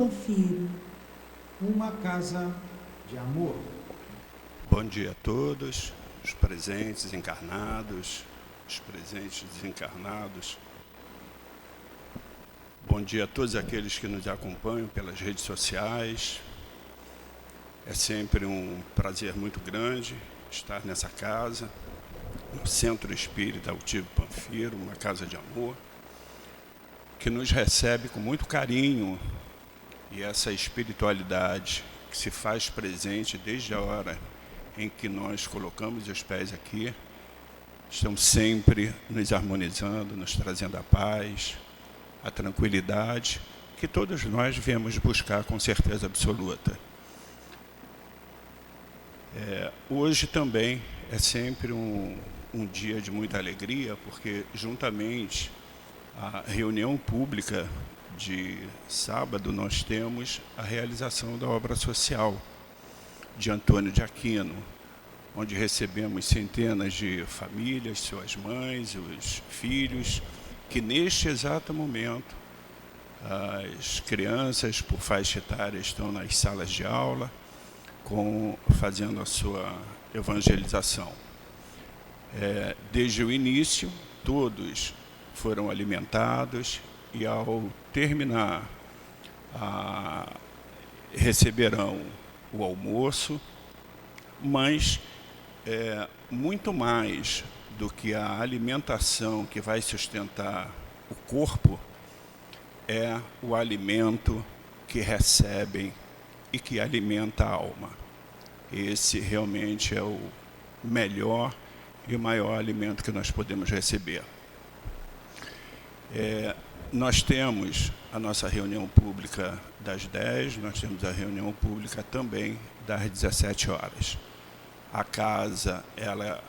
Confiro uma casa de amor. Bom dia a todos, os presentes encarnados, os presentes desencarnados. Bom dia a todos aqueles que nos acompanham pelas redes sociais. É sempre um prazer muito grande estar nessa casa, no Centro Espírita Altivo Panfiro, uma casa de amor, que nos recebe com muito carinho. E essa espiritualidade que se faz presente desde a hora em que nós colocamos os pés aqui, estão sempre nos harmonizando, nos trazendo a paz, a tranquilidade, que todos nós viemos buscar com certeza absoluta. Hoje também é sempre um dia de muita alegria, porque juntamente à reunião pública de sábado, nós temos a realização da obra social de Antônio de Aquino, onde recebemos centenas de famílias, suas mães, os filhos, que neste exato momento as crianças por faixa etária estão nas salas de aula, fazendo a sua evangelização. Desde o início, todos foram alimentados, e ao terminar, receberão o almoço, mas muito mais do que a alimentação que vai sustentar o corpo, é o alimento que recebem e que alimenta a alma. Esse realmente é o melhor e o maior alimento que nós podemos receber. Nós temos a nossa reunião pública das 10, nós temos a reunião pública também das 17 horas. A casa, ela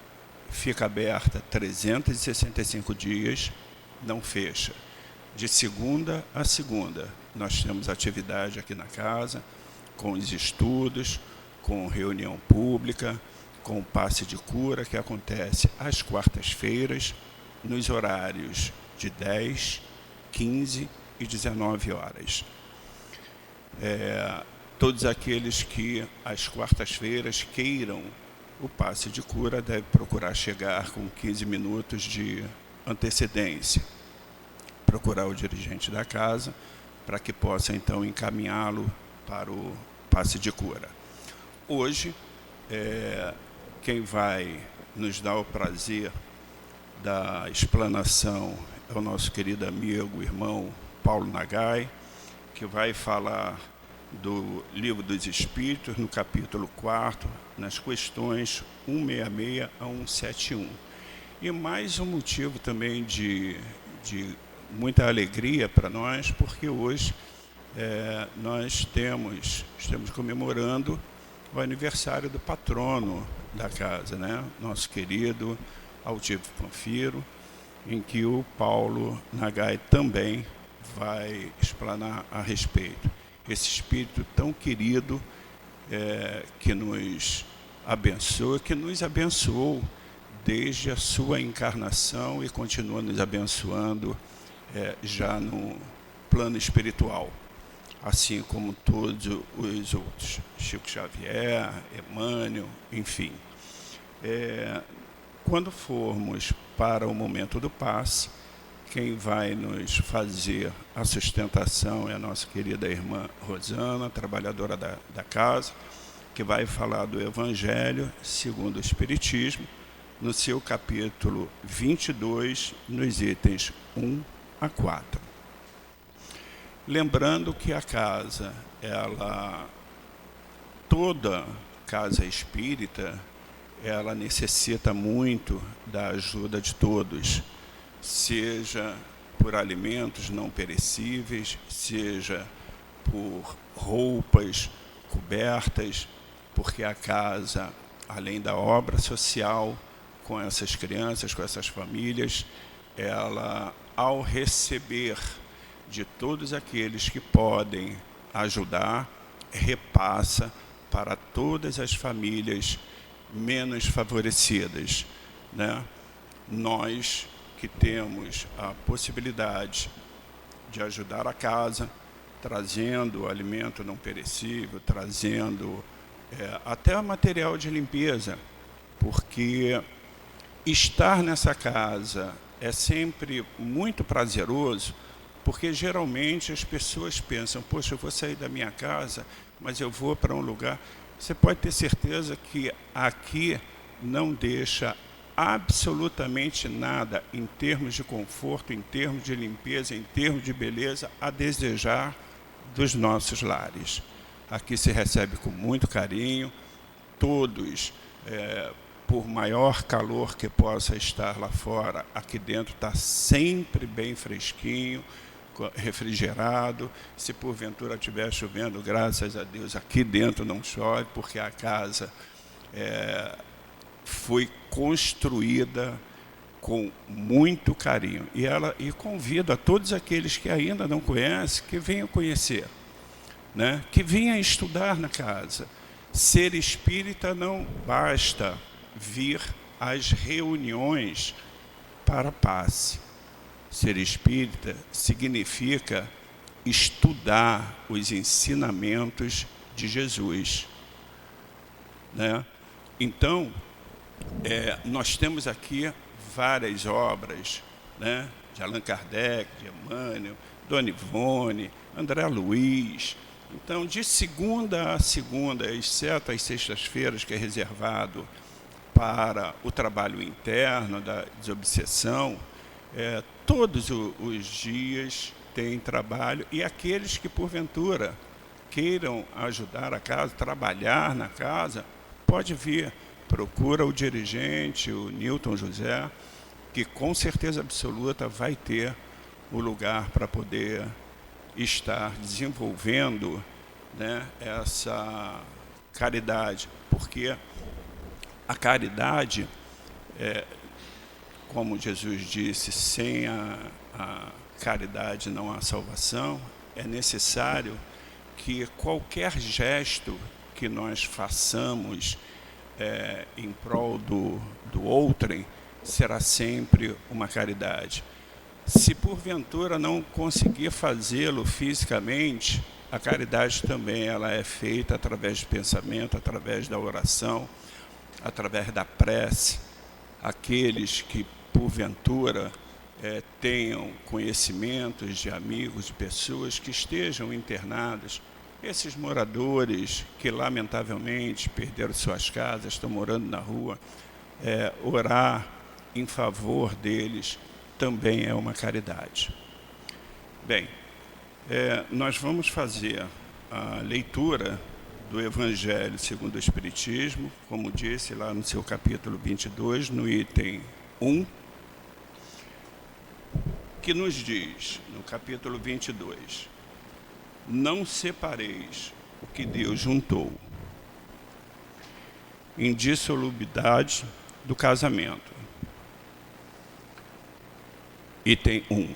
fica aberta 365 dias, não fecha. De segunda a segunda, nós temos atividade aqui na casa, com os estudos, com reunião pública, com o passe de cura, que acontece às quartas-feiras, nos horários de 10, 15 e 19 horas. Todos aqueles que às quartas-feiras queiram o passe de cura devem procurar chegar com 15 minutos de antecedência, procurar o dirigente da casa para que possa então encaminhá-lo para o passe de cura. Hoje, quem vai nos dar o prazer da explanação é o nosso querido amigo, irmão Paulo Nagai, que vai falar do Livro dos Espíritos, no capítulo 4, nas questões 166 a 171. E mais um motivo também de muita alegria para nós, porque hoje nós estamos comemorando o aniversário do patrono da casa, né? Nosso querido Altivo Panfiro, em que o Paulo Nagai também vai explanar a respeito. Esse espírito tão querido que nos abençoa, que nos abençoou desde a sua encarnação e continua nos abençoando já no plano espiritual, assim como todos os outros, Chico Xavier, Emmanuel, enfim. Quando formos para o momento do passe, quem vai nos fazer a sustentação é a nossa querida irmã Rosana, trabalhadora da casa, que vai falar do Evangelho segundo o Espiritismo, no seu capítulo 22, nos itens 1 a 4. Lembrando que a casa, toda casa espírita, ela necessita muito da ajuda de todos, seja por alimentos não perecíveis, seja por roupas, cobertas, porque a casa, além da obra social, com essas crianças, com essas famílias, ela, ao receber de todos aqueles que podem ajudar, repassa para todas as famílias menos favorecidas, né? Nós que temos a possibilidade de ajudar a casa, trazendo alimento não perecível, trazendo até material de limpeza, porque estar nessa casa é sempre muito prazeroso, porque geralmente as pessoas pensam, poxa, eu vou sair da minha casa, mas eu vou para um lugar. Você pode ter certeza que aqui não deixa absolutamente nada em termos de conforto, em termos de limpeza, em termos de beleza, a desejar dos nossos lares. Aqui se recebe com muito carinho, todos, por maior calor que possa estar lá fora, aqui dentro está sempre bem fresquinho, refrigerado. Se porventura estiver chovendo, graças a Deus, aqui dentro não chove, porque a casa foi construída com muito carinho. E convido a todos aqueles que ainda não conhecem, que venham conhecer, né? Que venham estudar na casa. Ser espírita não basta vir às reuniões para passe. Ser espírita significa estudar os ensinamentos de Jesus, né? Então, nós temos aqui várias obras, né? De Allan Kardec, de Emmanuel, Dona Ivone, André Luiz. Então, de segunda a segunda, exceto as sextas-feiras, que é reservado para o trabalho interno da desobsessão, todos os dias tem trabalho, e aqueles que, porventura, queiram ajudar a casa, trabalhar na casa, pode vir. Procura o dirigente, o Newton José, que com certeza absoluta vai ter o lugar para poder estar desenvolvendo, né, essa caridade. Porque a caridade, como Jesus disse, sem a caridade não há salvação. É necessário que qualquer gesto que nós façamos em prol do outrem será sempre uma caridade. Se porventura não conseguir fazê-lo fisicamente, a caridade também ela é feita através do pensamento, através da oração, através da prece. Aqueles que porventura tenham conhecimentos de amigos, de pessoas que estejam internados, esses moradores que lamentavelmente perderam suas casas, estão morando na rua, orar em favor deles também é uma caridade. Bem, nós vamos fazer a leitura do Evangelho segundo o Espiritismo, como disse lá no seu capítulo 22, no item 1, que nos diz, no capítulo 22, não separeis o que Deus juntou, indissolubilidade do casamento. Item 1.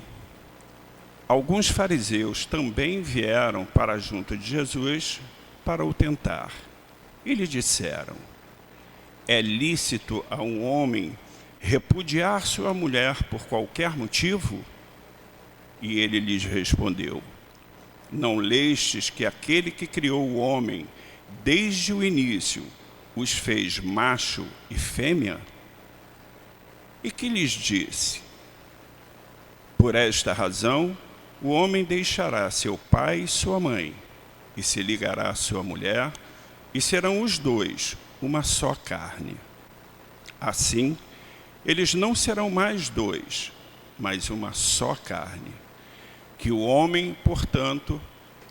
Alguns fariseus também vieram para junto de Jesus para o tentar. E lhe disseram, é lícito a um homem repudiar sua mulher por qualquer motivo? E ele lhes respondeu, não lestes que aquele que criou o homem, desde o início, os fez macho e fêmea? E que lhes disse, por esta razão, o homem deixará seu pai e sua mãe, e se ligará à sua mulher, e serão os dois uma só carne. Assim, eles não serão mais dois, mas uma só carne. Que o homem, portanto,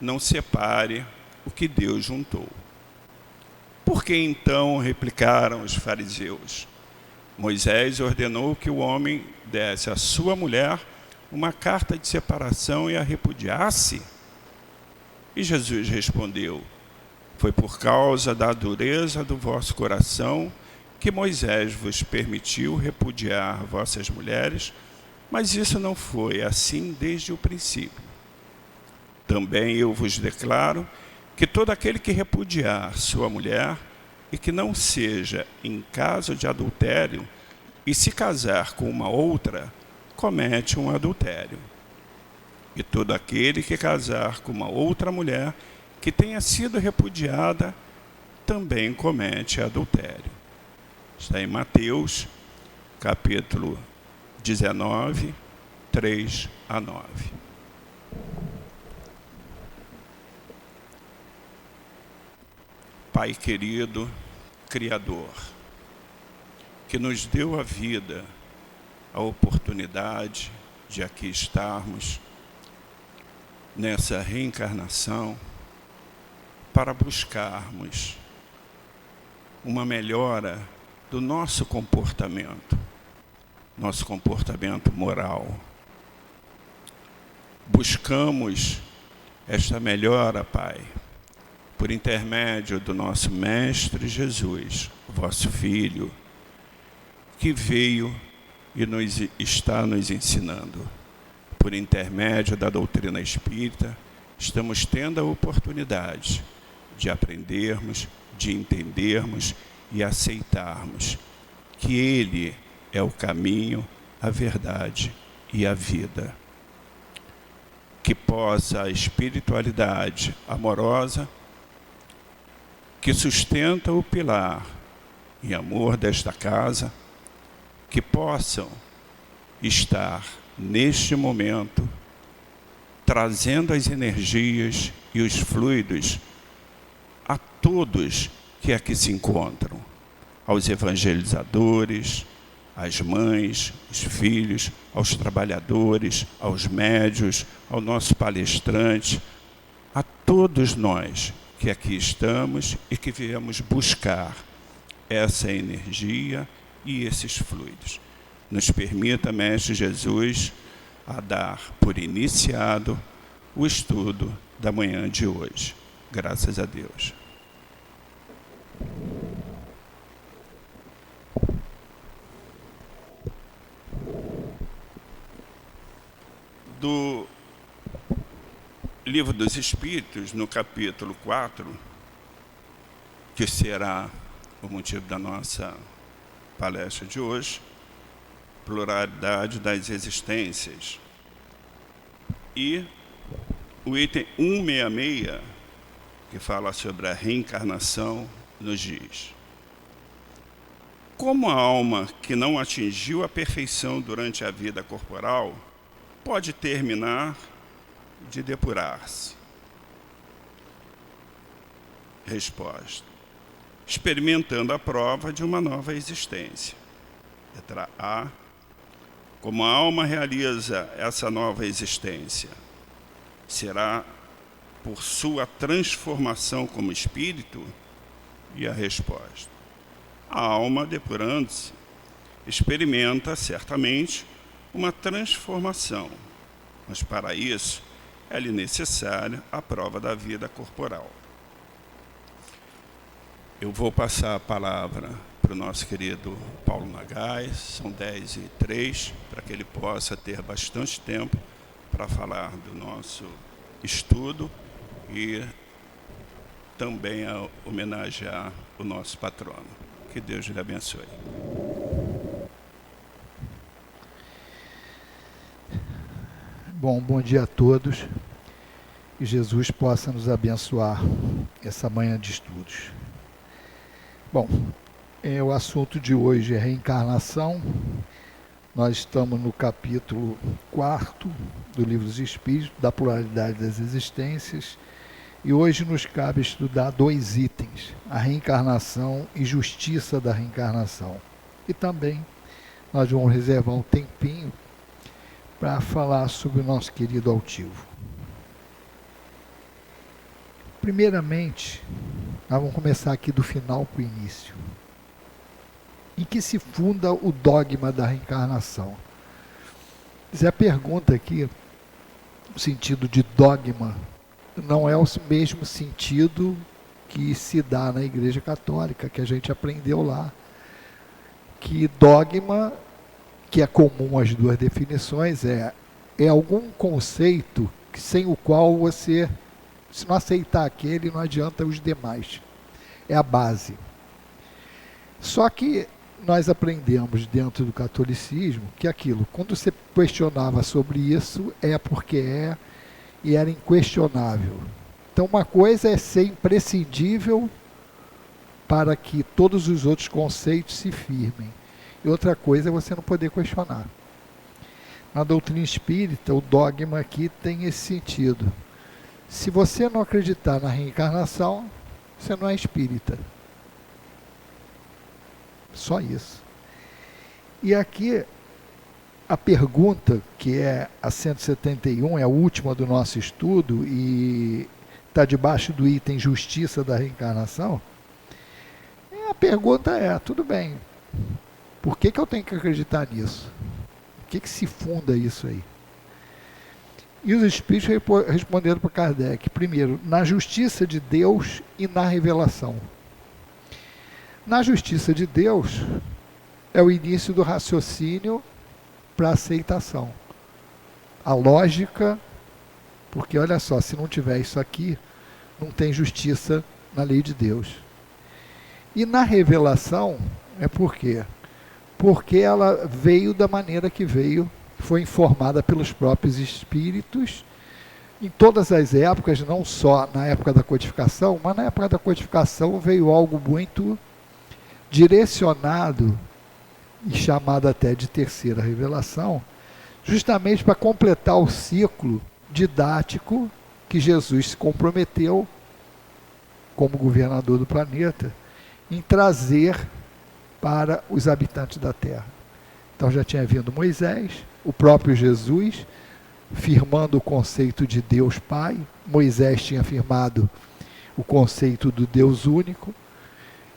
não separe o que Deus juntou. Por que então, replicaram os fariseus, Moisés ordenou que o homem desse à sua mulher uma carta de separação e a repudiasse? E Jesus respondeu, foi por causa da dureza do vosso coração que Moisés vos permitiu repudiar vossas mulheres, mas isso não foi assim desde o princípio. Também eu vos declaro que todo aquele que repudiar sua mulher e que não seja em caso de adultério e se casar com uma outra, comete um adultério. E todo aquele que casar com uma outra mulher que tenha sido repudiada também comete adultério. Está em Mateus, capítulo 19, 3 a 9. Pai querido, Criador, que nos deu a vida, a oportunidade de aqui estarmos nessa reencarnação para buscarmos uma melhora do nosso comportamento moral. Buscamos esta melhora, Pai, por intermédio do nosso Mestre Jesus, vosso Filho, que veio e está nos ensinando. Por intermédio da doutrina espírita, estamos tendo a oportunidade de aprendermos, de entendermos e aceitarmos que Ele é o caminho, a verdade e a vida. Que possa a espiritualidade amorosa, que sustenta o pilar e amor desta casa, que possam estar neste momento trazendo as energias e os fluidos a todos que aqui se encontram, aos evangelizadores, às mães, os filhos, aos trabalhadores, aos médios, ao nosso palestrante, a todos nós que aqui estamos e que viemos buscar essa energia e esses fluidos. Nos permita, Mestre Jesus, a dar por iniciado o estudo da manhã de hoje. Graças a Deus. Do Livro dos Espíritos, no capítulo 4, que será o motivo da nossa palestra de hoje, pluralidade das existências. E o item 166, que fala sobre a reencarnação, nos diz: como a alma que não atingiu a perfeição durante a vida corporal pode terminar de depurar-se? Resposta: experimentando a prova de uma nova existência. Letra A. Como a alma realiza essa nova existência? Será por sua transformação como espírito? E a resposta: a alma, depurando-se, experimenta certamente uma transformação, mas para isso é-lhe necessária a prova da vida corporal. Eu vou passar a palavra para o nosso querido Paulo Nagais, são 10h03, para que ele possa ter bastante tempo para falar do nosso estudo e também a homenagear o nosso patrono. Que Deus lhe abençoe. Bom dia a todos. Que Jesus possa nos abençoar essa manhã de estudos. Bom, o assunto de hoje é reencarnação. Nós estamos no capítulo 4 do Livro dos Espíritos, da pluralidade das existências, e hoje nos cabe estudar 2 itens, a reencarnação e justiça da reencarnação. E também nós vamos reservar um tempinho para falar sobre o nosso querido altivo. Primeiramente, nós vamos começar aqui do final para o início. Em que se funda o dogma da reencarnação? Se a pergunta aqui, o sentido de dogma, não é o mesmo sentido que se dá na Igreja Católica, que a gente aprendeu lá. Que dogma, que é comum às 2 definições, é algum conceito sem o qual você, se não aceitar aquele, não adianta os demais. É a base. Só que nós aprendemos dentro do catolicismo que aquilo, quando você questionava sobre isso, é porque é e era inquestionável. Então, uma coisa é ser imprescindível para que todos os outros conceitos se firmem. E outra coisa é você não poder questionar. Na doutrina espírita, o dogma aqui tem esse sentido. Se você não acreditar na reencarnação, você não é espírita. Só isso. E aqui, a pergunta, que é a 171, é a última do nosso estudo, e está debaixo do item Justiça da Reencarnação. A pergunta é, tudo bem, por que eu tenho que acreditar nisso? O que se funda isso aí? E os espíritos responderam para Kardec, primeiro, na justiça de Deus e na revelação. Na justiça de Deus é o início do raciocínio para aceitação. A lógica, porque olha só, se não tiver isso aqui, não tem justiça na lei de Deus. E na revelação, é por quê? Porque ela veio da maneira que veio, foi informada pelos próprios espíritos, em todas as épocas, não só na época da codificação, mas na época da codificação veio algo muito direcionado e chamado até de terceira revelação, justamente para completar o ciclo didático que Jesus se comprometeu, como governador do planeta, em trazer para os habitantes da Terra. Então já tinha vindo Moisés, o próprio Jesus, firmando o conceito de Deus Pai, Moisés tinha firmado o conceito do Deus único,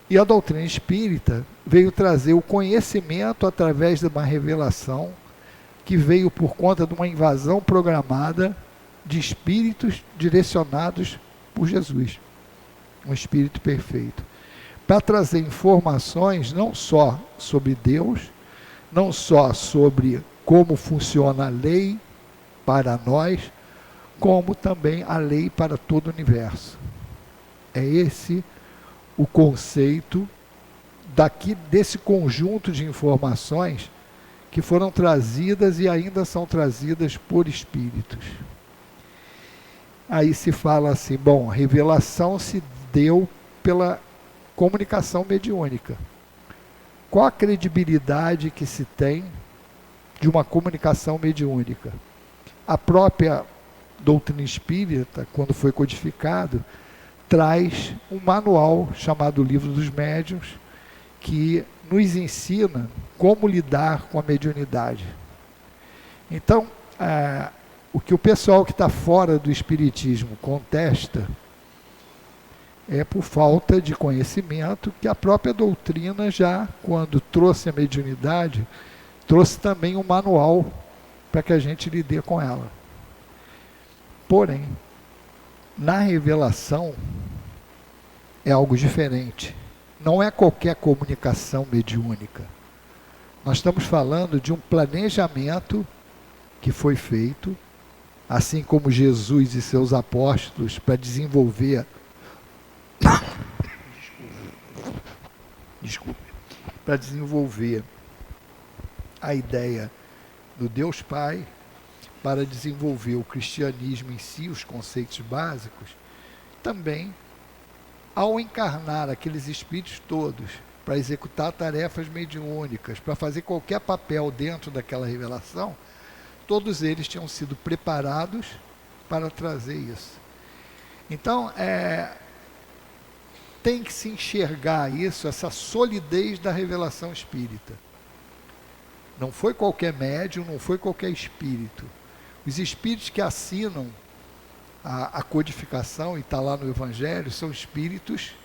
e a doutrina espírita veio trazer o conhecimento através de uma revelação que veio por conta de uma invasão programada de espíritos direcionados por Jesus, um espírito perfeito, para trazer informações não só sobre Deus, não só sobre como funciona a lei para nós, como também a lei para todo o universo. É esse o conceito desse conjunto de informações que foram trazidas e ainda são trazidas por espíritos. Aí se fala assim, bom, a revelação se deu pela comunicação mediúnica. Qual a credibilidade que se tem de uma comunicação mediúnica? A própria doutrina espírita, quando foi codificado, traz um manual chamado Livro dos Médiuns, que nos ensina como lidar com a mediunidade. Então, o que o pessoal que está fora do espiritismo contesta é por falta de conhecimento, que a própria doutrina já, quando trouxe a mediunidade, trouxe também um manual para que a gente lide com ela. Porém, na revelação é algo diferente. Não é qualquer comunicação mediúnica. Nós estamos falando de um planejamento que foi feito, assim como Jesus e seus apóstolos, para desenvolver para desenvolver a ideia do Deus Pai, para desenvolver o cristianismo em si, os conceitos básicos, também ao encarnar aqueles espíritos todos para executar tarefas mediúnicas, para fazer qualquer papel dentro daquela revelação, todos eles tinham sido preparados para trazer isso. Então, tem que se enxergar isso, essa solidez da revelação espírita. Não foi qualquer médium, não foi qualquer espírito. Os espíritos que assinam a codificação, e está lá no Evangelho, são espíritos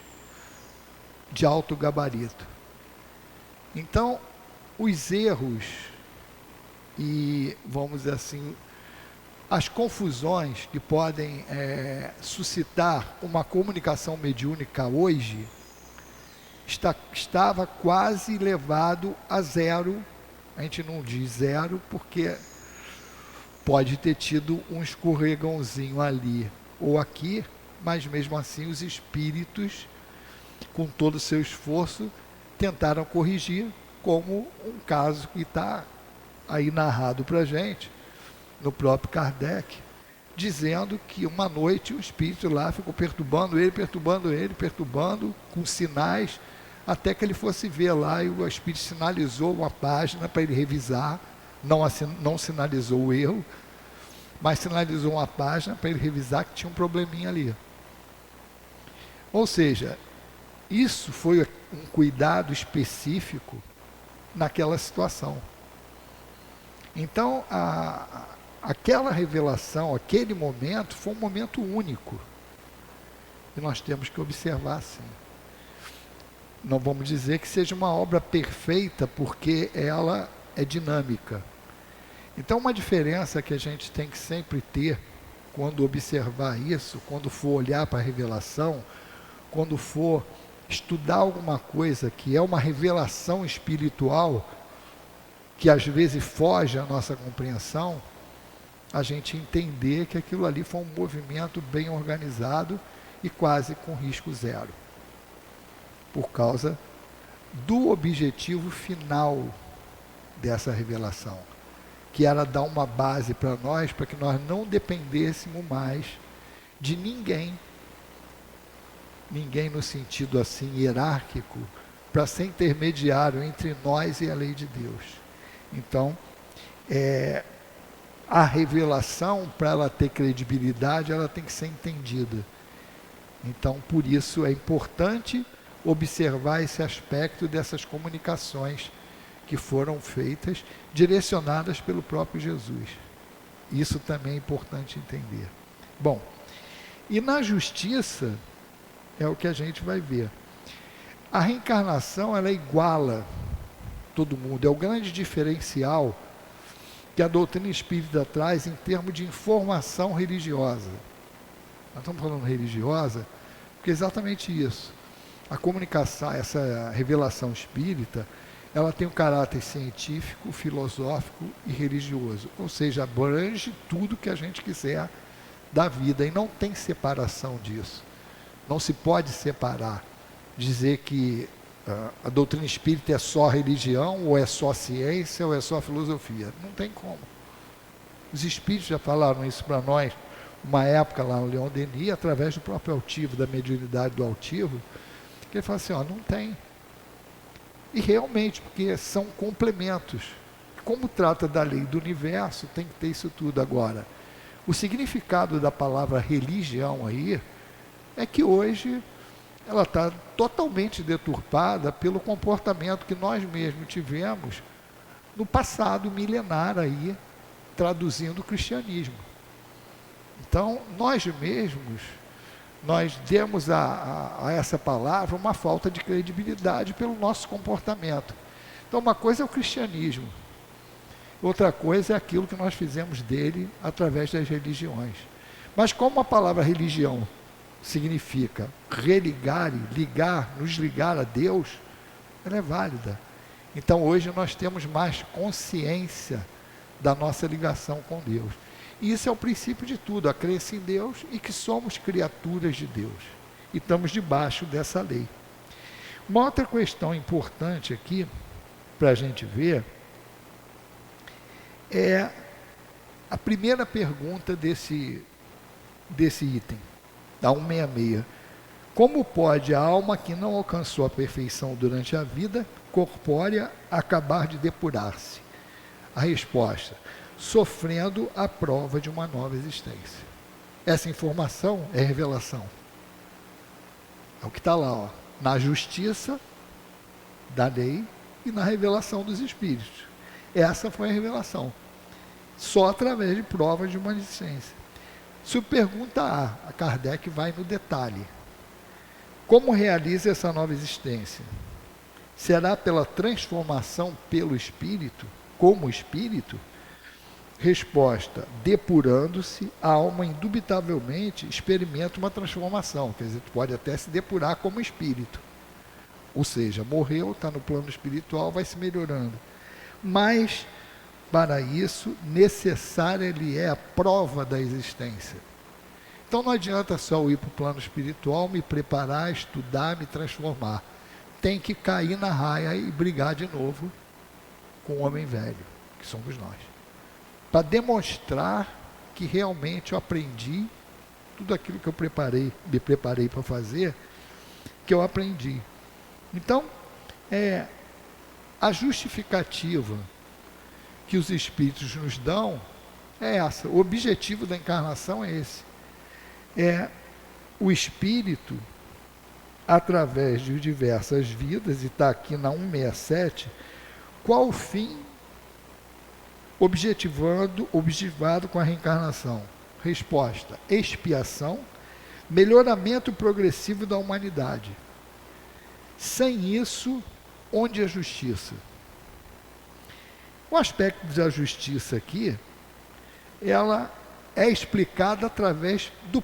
de alto gabarito. Então, os erros e, vamos dizer assim, as confusões que podem suscitar uma comunicação mediúnica hoje, estava quase levado a zero. A gente não diz zero porque pode ter tido um escorregãozinho ali ou aqui, mas mesmo assim os espíritos, com todo o seu esforço, tentaram corrigir como um caso que está aí narrado para a gente, no próprio Kardec, dizendo que uma noite o espírito lá ficou perturbando ele, com sinais, até que ele fosse ver lá e o espírito sinalizou uma página para ele revisar, não sinalizou o erro, mas sinalizou uma página para ele revisar que tinha um probleminha ali. Ou seja, isso foi um cuidado específico naquela situação. Então, aquela revelação, aquele momento, foi um momento único. E nós temos que observar assim. Não vamos dizer que seja uma obra perfeita, porque ela é dinâmica. Então, uma diferença que a gente tem que sempre ter, quando observar isso, quando for olhar para a revelação, quando for estudar alguma coisa que é uma revelação espiritual, que às vezes foge à nossa compreensão, a gente entender que aquilo ali foi um movimento bem organizado e quase com risco zero, por causa do objetivo final dessa revelação, que era dar uma base para nós, para que nós não dependêssemos mais de ninguém no sentido assim hierárquico, para ser intermediário entre nós e a lei de Deus. Então, a revelação, para ela ter credibilidade, ela tem que ser entendida. Então, por isso é importante observar esse aspecto dessas comunicações que foram feitas, direcionadas pelo próprio Jesus. Isso também é importante entender. Bom, e na justiça é o que a gente vai ver. A reencarnação, ela iguala todo mundo, é o grande diferencial que a doutrina espírita traz em termos de informação religiosa. Nós estamos falando religiosa, porque é exatamente isso. A comunicação, essa revelação espírita, ela tem um caráter científico, filosófico e religioso, ou seja, abrange tudo que a gente quiser da vida, e não tem separação disso. Não se pode separar, dizer que a doutrina espírita é só religião, ou é só ciência, ou é só filosofia. Não tem como. Os espíritos já falaram isso para nós, uma época lá no Leon Denis, através do próprio altivo, da mediunidade do altivo, que ele fala assim, não tem. E realmente, porque são complementos. Como trata da lei do universo, tem que ter isso tudo. Agora, o significado da palavra religião aí, é que hoje ela está totalmente deturpada pelo comportamento que nós mesmos tivemos no passado milenar aí, traduzindo o cristianismo. Então, nós mesmos, nós demos a essa palavra uma falta de credibilidade pelo nosso comportamento. Então, uma coisa é o cristianismo, outra coisa é aquilo que nós fizemos dele através das religiões. Mas como a palavra religião significa religar, nos ligar a Deus, ela é válida. Então hoje nós temos mais consciência da nossa ligação com Deus. E isso é o princípio de tudo, a crença em Deus e que somos criaturas de Deus. E estamos debaixo dessa lei. Uma outra questão importante aqui, para a gente ver, é a primeira pergunta desse item, da 166. Como pode a alma que não alcançou a perfeição durante a vida corpórea acabar de depurar-se? A resposta: sofrendo a prova de uma nova existência. Essa informação é revelação. É o que está lá, na justiça da lei e na revelação dos espíritos. Essa foi a revelação. Só através de provas de uma existência. Se pergunta a Kardec vai no detalhe. Como realiza essa nova existência? Será pela transformação pelo espírito, como espírito? Resposta: depurando-se, a alma indubitavelmente experimenta uma transformação. Quer dizer, pode até se depurar como espírito. Ou seja, morreu, está no plano espiritual, vai se melhorando. Mas, para isso, necessária lhe é a prova da existência. Então não adianta só eu ir para o plano espiritual, me preparar, estudar, me transformar. tem que cair na raia e brigar de novo com o homem velho, que somos nós. Para demonstrar que realmente eu aprendi tudo aquilo que eu me preparei para fazer, que eu aprendi. Então, a justificativa que os espíritos nos dão é essa. O objetivo da encarnação é esse. É o espírito, através de diversas vidas, e está aqui na 167, qual o fim objetivado com a reencarnação? Resposta: expiação, melhoramento progressivo da humanidade. Sem isso, onde a justiça? O aspecto da justiça aqui, ela é explicada através do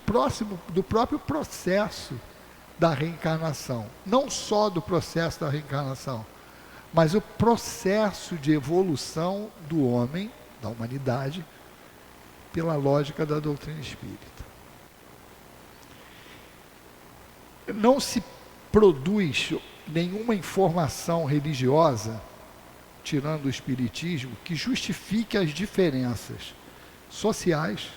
próprio processo da reencarnação. Não só do processo da reencarnação, mas o processo de evolução do homem, da humanidade, pela lógica da doutrina espírita. Não se produz nenhuma informação religiosa, tirando o espiritismo, que justifique as diferenças sociais,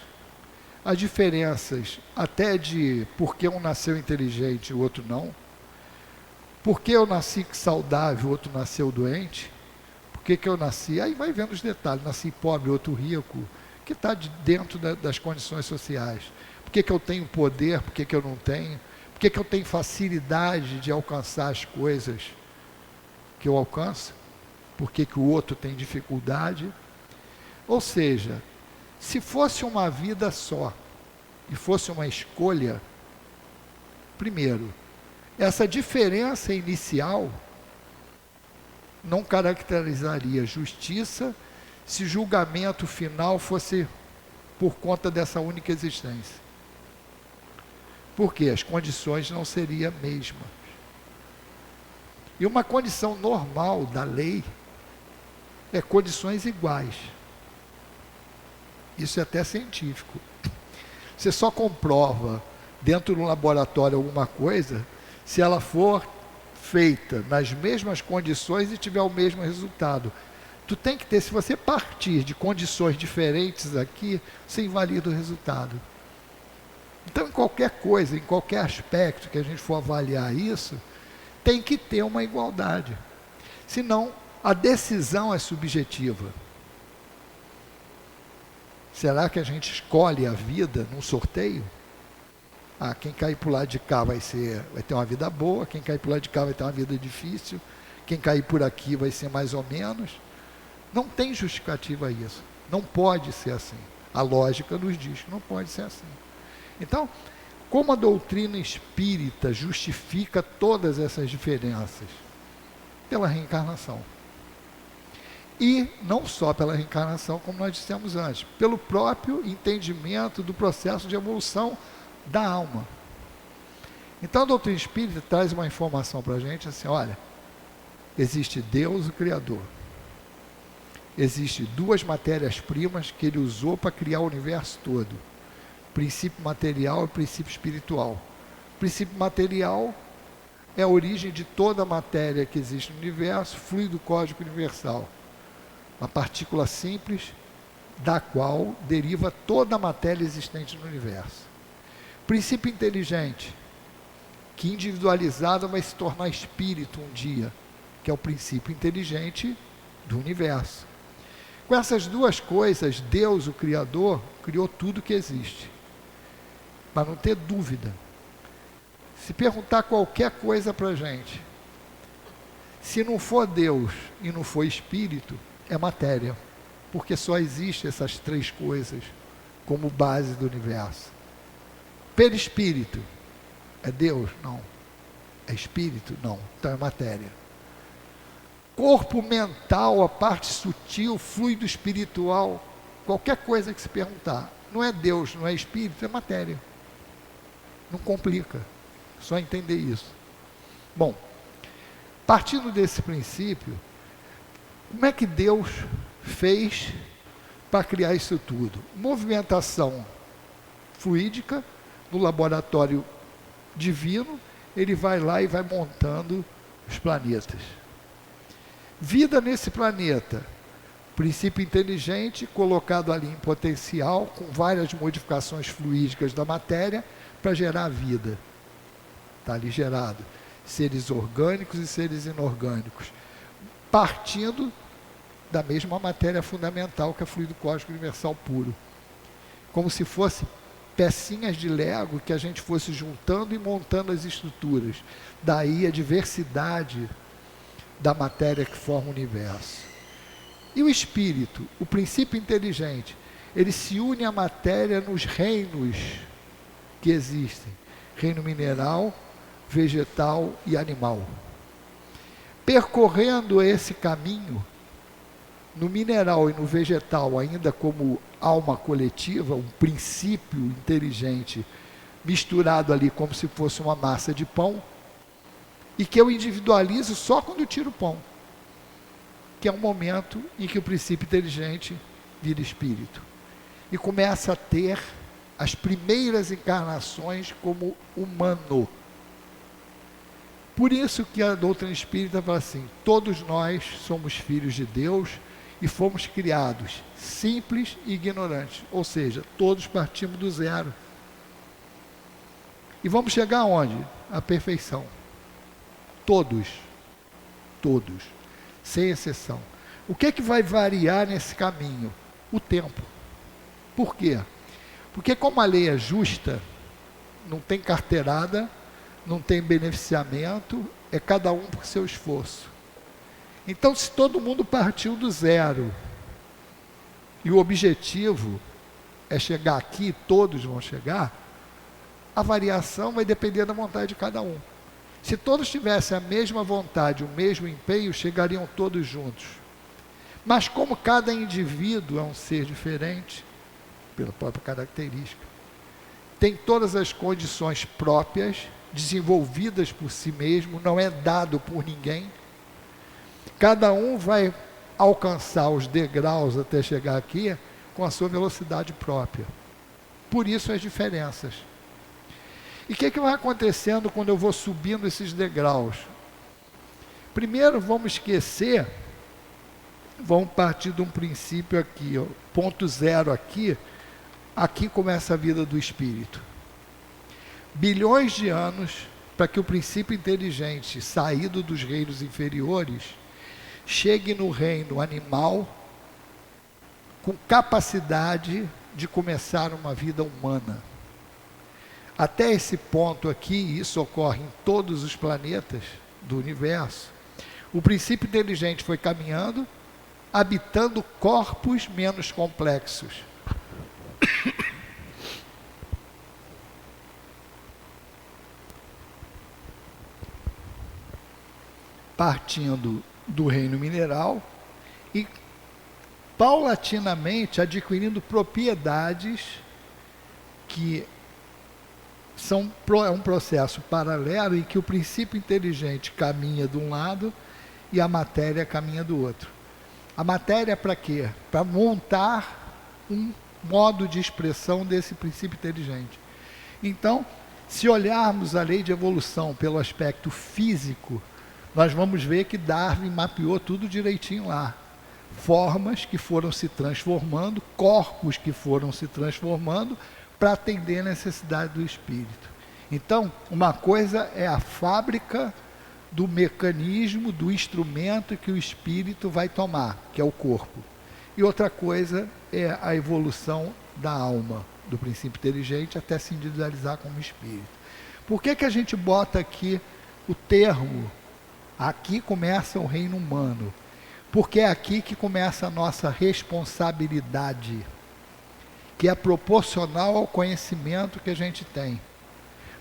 as diferenças até de porque um nasceu inteligente e o outro não, porque eu nasci saudável e o outro nasceu doente, porque que eu nasci, aí vai vendo os detalhes, nasci pobre, outro rico, que está dentro das condições sociais, porque que eu tenho poder, porque que eu não tenho, porque que eu tenho facilidade de alcançar as coisas que eu alcanço, porque que o outro tem dificuldade. Ou seja, se fosse uma vida só e fosse uma escolha, primeiro, essa diferença inicial não caracterizaria justiça se julgamento final fosse por conta dessa única existência. Porque as condições não seriam a mesma. E uma condição normal da lei é condições iguais. Isso é até científico. Você só comprova dentro do laboratório alguma coisa se ela for feita nas mesmas condições e tiver o mesmo resultado. Tu tem que ter, se você partir de condições diferentes aqui, você invalida o resultado. Então, em qualquer coisa, em qualquer aspecto que a gente for avaliar isso, tem que ter uma igualdade. Senão, a decisão é subjetiva. Será que a gente escolhe a vida num sorteio? Quem cair para o lado de cá vai ter uma vida boa, quem cair para o lado de cá vai ter uma vida difícil, quem cair por aqui vai ser mais ou menos. Não tem justificativa a isso. Não pode ser assim. A lógica nos diz que não pode ser assim. Então, como a doutrina espírita justifica todas essas diferenças? Pela reencarnação. E não só pela reencarnação, como nós dissemos antes, pelo próprio entendimento do processo de evolução da alma. Então a doutrina espírita traz uma informação para a gente assim: olha, existe Deus, o Criador. Existem duas matérias-primas que ele usou para criar o universo todo: princípio material e princípio espiritual. O princípio material é a origem de toda a matéria que existe no universo, fluido cósmico universal. Uma partícula simples da qual deriva toda a matéria existente no universo. Princípio inteligente, que individualizado vai se tornar espírito um dia, que é o princípio inteligente do universo. Com essas duas coisas, Deus, o Criador, criou tudo que existe. Para não ter dúvida. Se perguntar qualquer coisa para a gente, se não for Deus e não for espírito, é matéria. Porque só existem essas três coisas como base do universo. Perispírito, é Deus? Não. É espírito? Não. Então é matéria. Corpo mental, a parte sutil, fluido espiritual, qualquer coisa que se perguntar, não é Deus, não é espírito, é matéria. Não complica. Só entender isso. Bom, partindo desse princípio, como é que Deus fez para criar isso tudo? Movimentação fluídica no laboratório divino, ele vai lá e vai montando os planetas. Vida nesse planeta, princípio inteligente colocado ali em potencial, com várias modificações fluídicas da matéria para gerar vida. Está ali gerado seres orgânicos e seres inorgânicos, partindo da mesma matéria fundamental que é fluido cósmico universal puro. Como se fosse pecinhas de Lego que a gente fosse juntando e montando as estruturas. Daí a diversidade da matéria que forma o universo. E o espírito, o princípio inteligente, ele se une à matéria nos reinos que existem. Reino mineral, vegetal e animal. Percorrendo esse caminho, no mineral e no vegetal, ainda como alma coletiva, um princípio inteligente misturado ali como se fosse uma massa de pão, e que eu individualizo só quando eu tiro o pão, que é um momento em que o princípio inteligente vira espírito e começa a ter as primeiras encarnações como humano. Por isso que a doutrina espírita fala assim: todos nós somos filhos de Deus e fomos criados simples e ignorantes, ou seja, todos partimos do zero. E vamos chegar aonde? À perfeição. Todos, sem exceção. O que é que vai variar nesse caminho? O tempo. Por quê? Porque como a lei é justa, não tem carteirada, não tem beneficiamento, é cada um por seu esforço. Então, se todo mundo partiu do zero, e o objetivo é chegar aqui, todos vão chegar, a variação vai depender da vontade de cada um. Se todos tivessem a mesma vontade, o mesmo empenho, chegariam todos juntos. Mas como cada indivíduo é um ser diferente, pela própria característica, tem todas as condições próprias, desenvolvidas por si mesmo, não é dado por ninguém. Cada um vai alcançar os degraus até chegar aqui com a sua velocidade própria. Por isso as diferenças. E o que vai acontecendo quando eu vou subindo esses degraus? Primeiro vamos esquecer, vamos partir de um princípio aqui, ó, ponto zero aqui começa a vida do espírito. Bilhões de anos para que o princípio inteligente, saído dos reinos inferiores, chegue no reino animal com capacidade de começar uma vida humana. Até esse ponto aqui, isso ocorre em todos os planetas do universo, o princípio inteligente foi caminhando, habitando corpos menos complexos. Partindo do reino mineral e paulatinamente adquirindo propriedades que é um processo paralelo em que o princípio inteligente caminha de um lado e a matéria caminha do outro. A matéria para quê? Para montar um modo de expressão desse princípio inteligente. Então, se olharmos a lei de evolução pelo aspecto físico, nós vamos ver que Darwin mapeou tudo direitinho lá. Formas que foram se transformando, corpos que foram se transformando para atender a necessidade do espírito. Então, uma coisa é a fábrica do mecanismo, do instrumento que o espírito vai tomar, que é o corpo. E outra coisa é a evolução da alma, do princípio inteligente, até se individualizar como espírito. Por que a gente bota aqui o termo, aqui começa o reino humano? Porque é aqui que começa a nossa responsabilidade, que é proporcional ao conhecimento que a gente tem.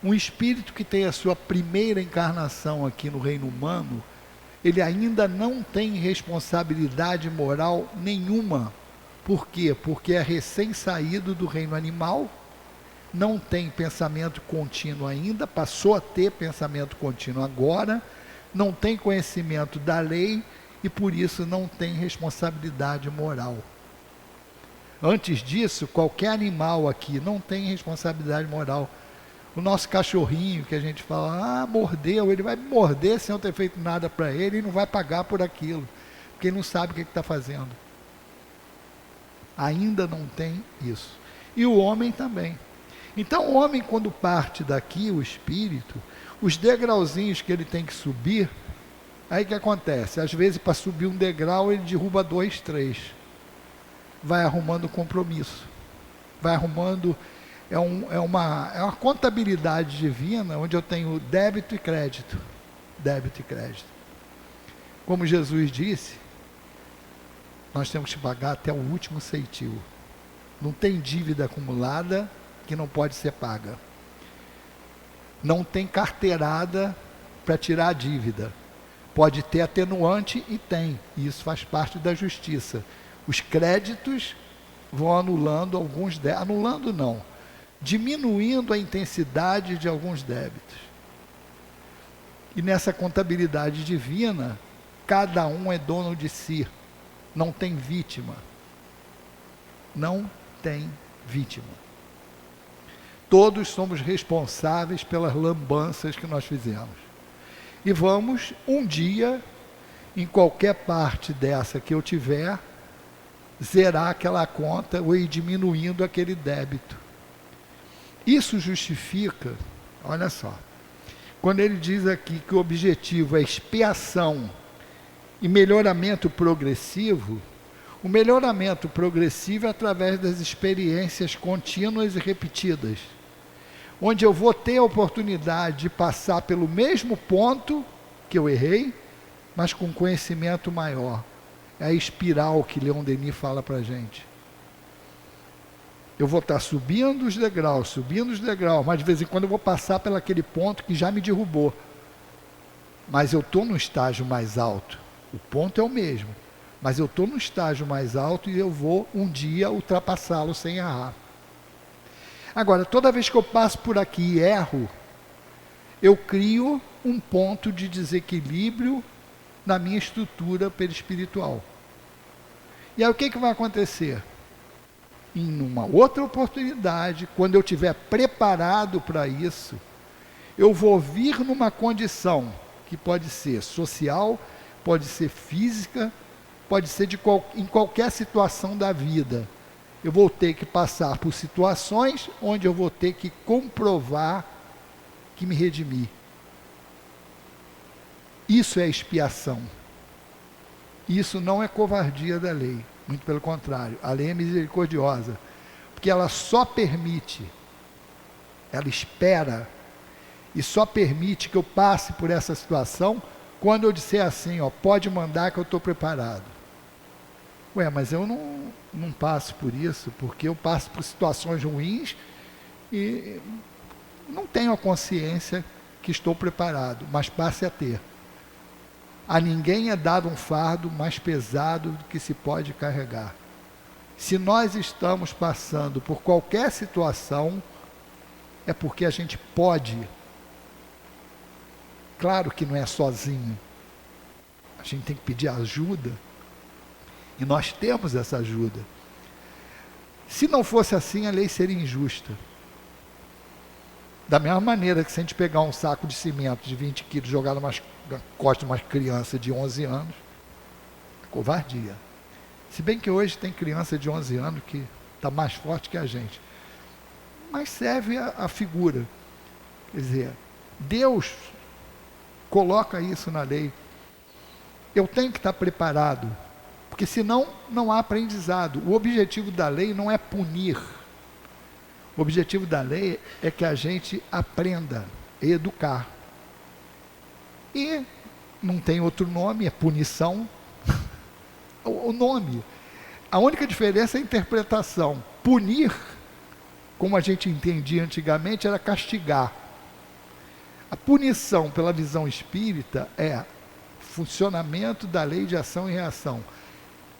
Um espírito que tem a sua primeira encarnação aqui no reino humano, ele ainda não tem responsabilidade moral nenhuma. Por quê? Porque é recém-saído do reino animal, não tem pensamento contínuo ainda, passou a ter pensamento contínuo agora, não tem conhecimento da lei e por isso não tem responsabilidade moral. Antes disso, qualquer animal aqui não tem responsabilidade moral. O nosso cachorrinho, que a gente fala, mordeu, ele vai morder sem eu ter feito nada para ele e não vai pagar por aquilo, porque ele não sabe o que está fazendo. Ainda não tem isso. E o homem também. Então o homem, quando parte daqui, o espírito, os degrauzinhos que ele tem que subir, aí que acontece? Às vezes, para subir um degrau, ele derruba 2, 3. Vai arrumando compromisso. Vai arrumando... É uma contabilidade divina, onde eu tenho débito e crédito. Débito e crédito. Como Jesus disse, nós temos que pagar até o último ceitil. Não tem dívida acumulada que não pode ser paga. Não tem carteirada para tirar a dívida. Pode ter atenuante e tem. E isso faz parte da justiça. Os créditos vão anulando alguns débitos. Anulando não. Diminuindo a intensidade de alguns débitos. E nessa contabilidade divina, cada um é dono de si. Não tem vítima. Não tem vítima. Todos somos responsáveis pelas lambanças que nós fizemos. E vamos, um dia, em qualquer parte dessa que eu tiver, zerar aquela conta ou ir diminuindo aquele débito. Isso justifica, olha só, quando ele diz aqui que o objetivo é expiação e melhoramento progressivo, o melhoramento progressivo é através das experiências contínuas e repetidas, onde eu vou ter a oportunidade de passar pelo mesmo ponto que eu errei, mas com conhecimento maior. É a espiral que Leon Denis fala para a gente. Eu vou estar subindo os degraus, mas de vez em quando eu vou passar por aquele ponto que já me derrubou. Mas eu estou no estágio mais alto. O ponto é o mesmo, mas eu estou no estágio mais alto e eu vou um dia ultrapassá-lo sem errar. Agora, toda vez que eu passo por aqui e erro, eu crio um ponto de desequilíbrio na minha estrutura perispiritual. E aí o que vai acontecer? Em uma outra oportunidade, quando eu estiver preparado para isso, eu vou vir numa condição que pode ser social, pode ser física, pode ser em qualquer situação da vida. Eu vou ter que passar por situações onde eu vou ter que comprovar que me redimi. Isso é expiação. Isso não é covardia da lei. Muito pelo contrário, a lei é misericordiosa, porque ela só permite, ela espera, e só permite que eu passe por essa situação, quando eu disser assim, pode mandar que eu estou preparado. Mas eu não passo por isso, porque eu passo por situações ruins, e não tenho a consciência que estou preparado, mas passe a ter. A ninguém é dado um fardo mais pesado do que se pode carregar. Se nós estamos passando por qualquer situação, é porque a gente pode. Claro que não é sozinho. A gente tem que pedir ajuda. E nós temos essa ajuda. Se não fosse assim, a lei seria injusta. Da mesma maneira que se a gente pegar um saco de cimento de 20 quilos e jogar na costa de uma criança de 11 anos, covardia. Se bem que hoje tem criança de 11 anos que está mais forte que a gente. Mas serve a figura. Quer dizer, Deus coloca isso na lei. Eu tenho que estar preparado, porque senão não há aprendizado. O objetivo da lei não é punir. O objetivo da lei é que a gente aprenda, educar. E não tem outro nome, é punição. O nome. A única diferença é a interpretação. Punir, como a gente entendia antigamente, era castigar. A punição, pela visão espírita, é funcionamento da lei de ação e reação.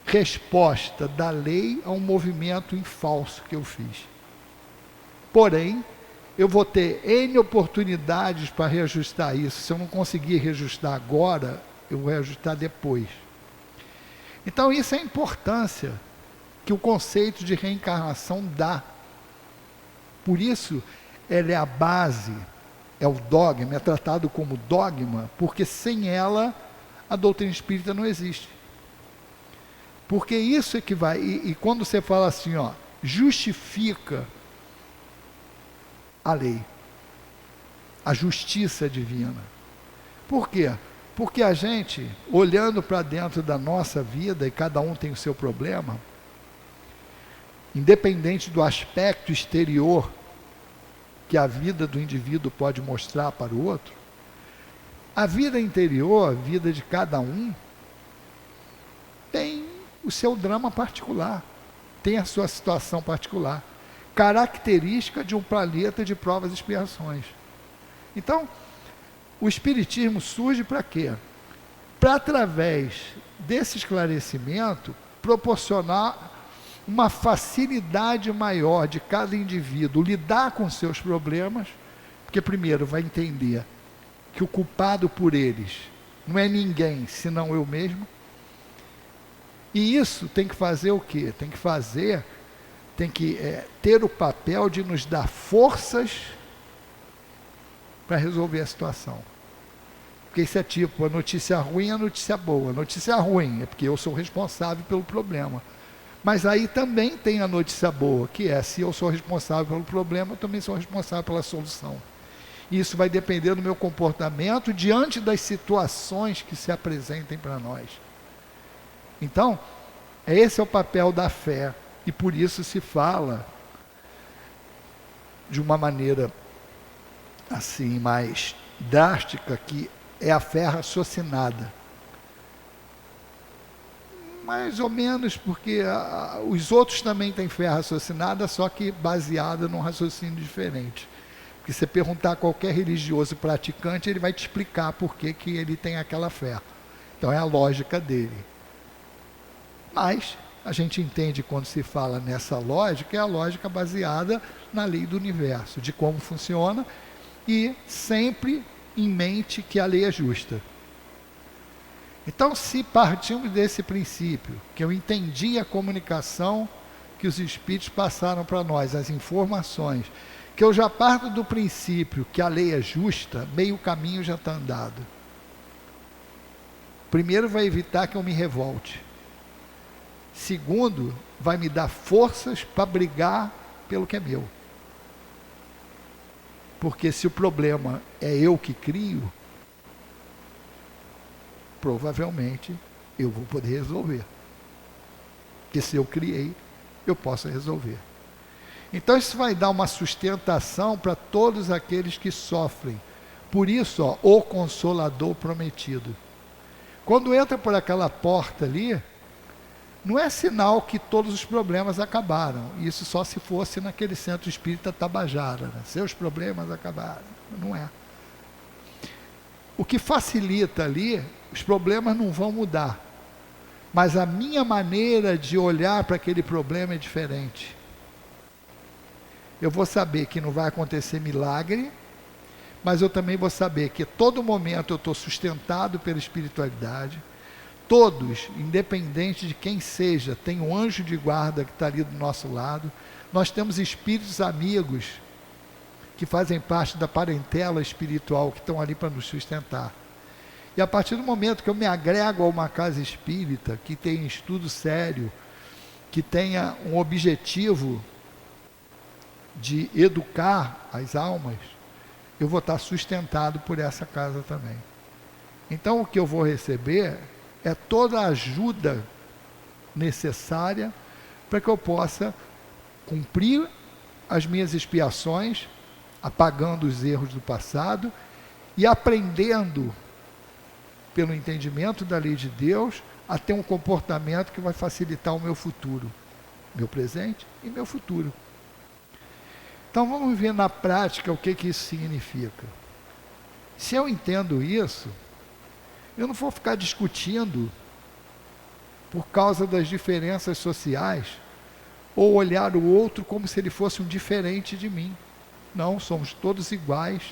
Resposta da lei a um movimento em falso que eu fiz. Porém, eu vou ter N oportunidades para reajustar isso. Se eu não conseguir reajustar agora, eu vou reajustar depois. Então, isso é a importância que o conceito de reencarnação dá. Por isso, ela é a base, é o dogma, é tratado como dogma, porque sem ela a doutrina espírita não existe. Porque isso é que vai, e quando você fala assim, ó, justifica a lei, a justiça divina. Por quê? Porque a gente, olhando para dentro da nossa vida, e cada um tem o seu problema, independente do aspecto exterior que a vida do indivíduo pode mostrar para o outro, a vida interior, a vida de cada um, tem o seu drama particular, tem a sua situação particular, característica de um planeta de provas e expiações. Então, o Espiritismo surge para quê? Para, através desse esclarecimento, proporcionar uma facilidade maior de cada indivíduo lidar com seus problemas, porque primeiro vai entender que o culpado por eles não é ninguém senão eu mesmo. E isso tem que fazer o quê? Tem que ter o papel de nos dar forças para resolver a situação. Porque isso é tipo, a notícia ruim é a notícia boa. A notícia ruim é porque eu sou responsável pelo problema. Mas aí também tem a notícia boa, que é, se eu sou responsável pelo problema, eu também sou responsável pela solução. E isso vai depender do meu comportamento diante das situações que se apresentem para nós. Então, esse é o papel da fé. E por isso se fala de uma maneira assim mais drástica, que é a fé raciocinada. Mais ou menos, porque os outros também têm fé raciocinada, só que baseada num raciocínio diferente. Porque se perguntar a qualquer religioso praticante, ele vai te explicar por que ele tem aquela fé. Então é a lógica dele. Mas a gente entende, quando se fala nessa lógica, é a lógica baseada na lei do universo, de como funciona, e sempre em mente que a lei é justa. Então, se partimos desse princípio, que eu entendi a comunicação que os espíritos passaram para nós, as informações, que eu já parto do princípio que a lei é justa, meio caminho já está andado. Primeiro, vai evitar que eu me revolte. Segundo, vai me dar forças para brigar pelo que é meu. Porque se o problema é eu que crio, provavelmente eu vou poder resolver. Porque se eu criei, eu posso resolver. Então isso vai dar uma sustentação para todos aqueles que sofrem. Por isso, ó, o Consolador prometido. Quando entra por aquela porta ali, não é sinal que todos os problemas acabaram. Isso só se fosse naquele centro espírita Tabajara, né? Seus problemas acabaram. Não é. O que facilita ali, os problemas não vão mudar. Mas a minha maneira de olhar para aquele problema é diferente. Eu vou saber que não vai acontecer milagre, mas eu também vou saber que todo momento eu estou sustentado pela espiritualidade. Todos, independente de quem seja, tem um anjo de guarda que está ali do nosso lado. Nós temos espíritos amigos que fazem parte da parentela espiritual, que estão ali para nos sustentar. E a partir do momento que eu me agrego a uma casa espírita, que tem estudo sério, que tenha um objetivo de educar as almas, eu vou estar sustentado por essa casa também. Então o que eu vou receber é toda a ajuda necessária para que eu possa cumprir as minhas expiações, apagando os erros do passado e aprendendo, pelo entendimento da lei de Deus, a ter um comportamento que vai facilitar o meu futuro, meu presente e meu futuro. Então vamos ver na prática o que isso significa. Se eu entendo isso, eu não vou ficar discutindo por causa das diferenças sociais, ou olhar o outro como se ele fosse um diferente de mim. Não, somos todos iguais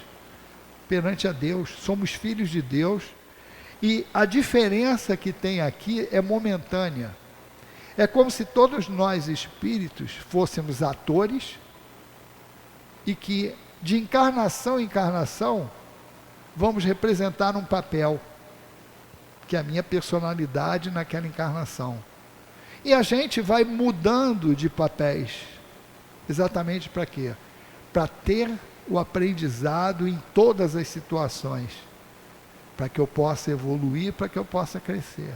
perante a Deus, somos filhos de Deus, e a diferença que tem aqui é momentânea. É como se todos nós espíritos fôssemos atores, e que De encarnação em encarnação, vamos representar um papel, que é a minha personalidade naquela encarnação. E a gente vai mudando de papéis. Exatamente para quê? Para ter o aprendizado em todas as situações. Para que eu possa evoluir, para que eu possa crescer.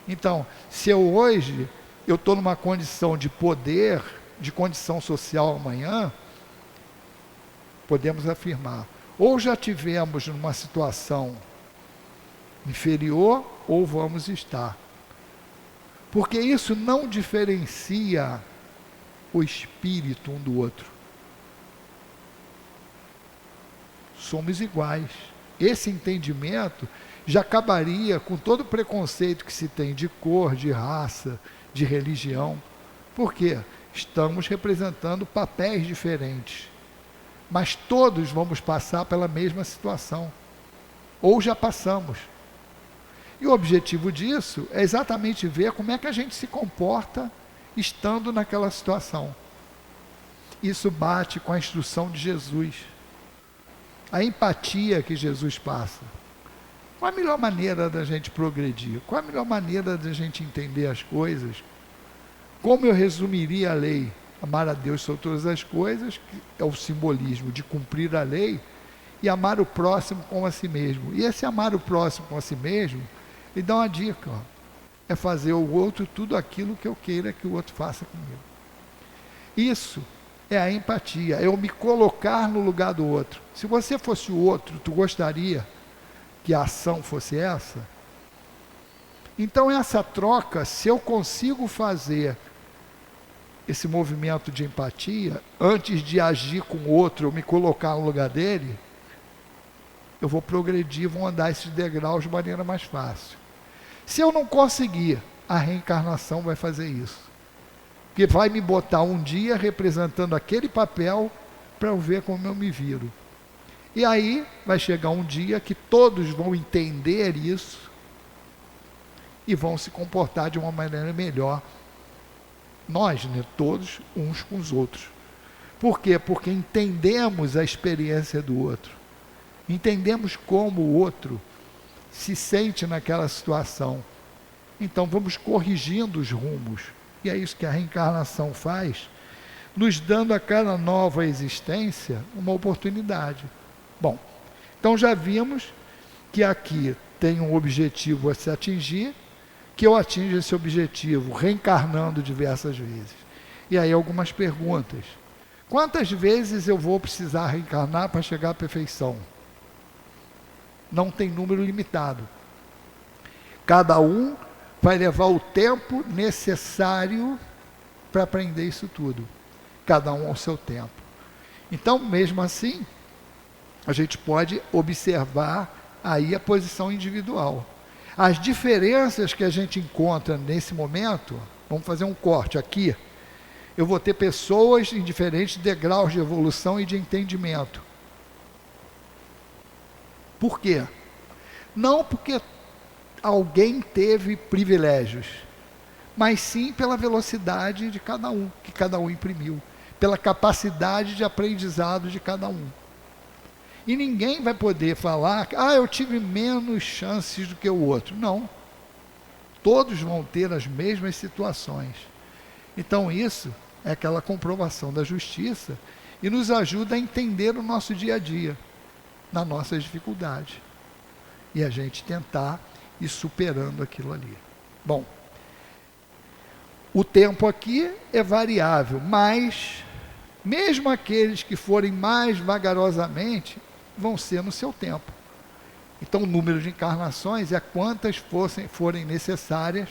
Então, se eu hoje, eu estou numa condição de poder, de condição social amanhã, podemos afirmar, ou já tivemos numa situação inferior, ou vamos estar. Porque isso não diferencia o espírito um do outro. Somos iguais. Esse entendimento já acabaria com todo o preconceito que se tem de cor, de raça, de religião. Por quê? Estamos representando papéis diferentes. Mas todos vamos passar pela mesma situação. Ou já passamos. E o objetivo disso é exatamente ver como é que a gente se comporta estando naquela situação. Isso bate com a instrução de Jesus. A empatia que Jesus passa. Qual a melhor maneira da gente progredir? Qual a melhor maneira da gente entender as coisas? Como eu resumiria a lei? Amar a Deus sobre todas as coisas, que é o simbolismo de cumprir a lei, e amar o próximo como a si mesmo. E esse amar o próximo como a si mesmo, ele dá uma dica, ó, é fazer ao outro tudo aquilo que eu queira que o outro faça comigo. Isso é a empatia, é eu me colocar no lugar do outro. Se você fosse o outro, tu gostaria que a ação fosse essa? Então essa troca, se eu consigo fazer esse movimento de empatia, antes de agir com o outro, eu me colocar no lugar dele, eu vou progredir, vou andar esses degraus de maneira mais fácil. Se eu não conseguir, a reencarnação vai fazer isso. Porque vai me botar um dia representando aquele papel para eu ver como eu me viro. E aí vai chegar um dia que todos vão entender isso e vão se comportar de uma maneira melhor. Nós, né, todos, uns com os outros. Por quê? Porque entendemos a experiência do outro. Entendemos como o outro se sente naquela situação. Então vamos corrigindo os rumos. E é isso que a reencarnação faz, nos dando a cada nova existência uma oportunidade. Bom, então já vimos que aqui tem um objetivo a se atingir, que eu atinja esse objetivo reencarnando diversas vezes. E aí algumas perguntas. Quantas vezes eu vou precisar reencarnar para chegar à perfeição? Não tem número limitado. Cada um vai levar o tempo necessário para aprender isso tudo. Cada um ao seu tempo. Então, mesmo assim, a gente pode observar aí a posição individual. As diferenças que a gente encontra nesse momento, vamos fazer um corte aqui, eu vou ter pessoas em diferentes degraus de evolução e de entendimento. Por quê? Não porque alguém teve privilégios, mas sim pela velocidade de cada um, que cada um imprimiu, pela capacidade de aprendizado de cada um. E ninguém vai poder falar, eu tive menos chances do que o outro. Não. Todos vão ter as mesmas situações. Então isso é aquela comprovação da justiça e nos ajuda a entender o nosso dia a dia, nas nossas dificuldades. E a gente tentar ir superando aquilo ali. Bom, o tempo aqui é variável, mas mesmo aqueles que forem mais vagarosamente, vão ser no seu tempo. Então o número de encarnações é quantas forem necessárias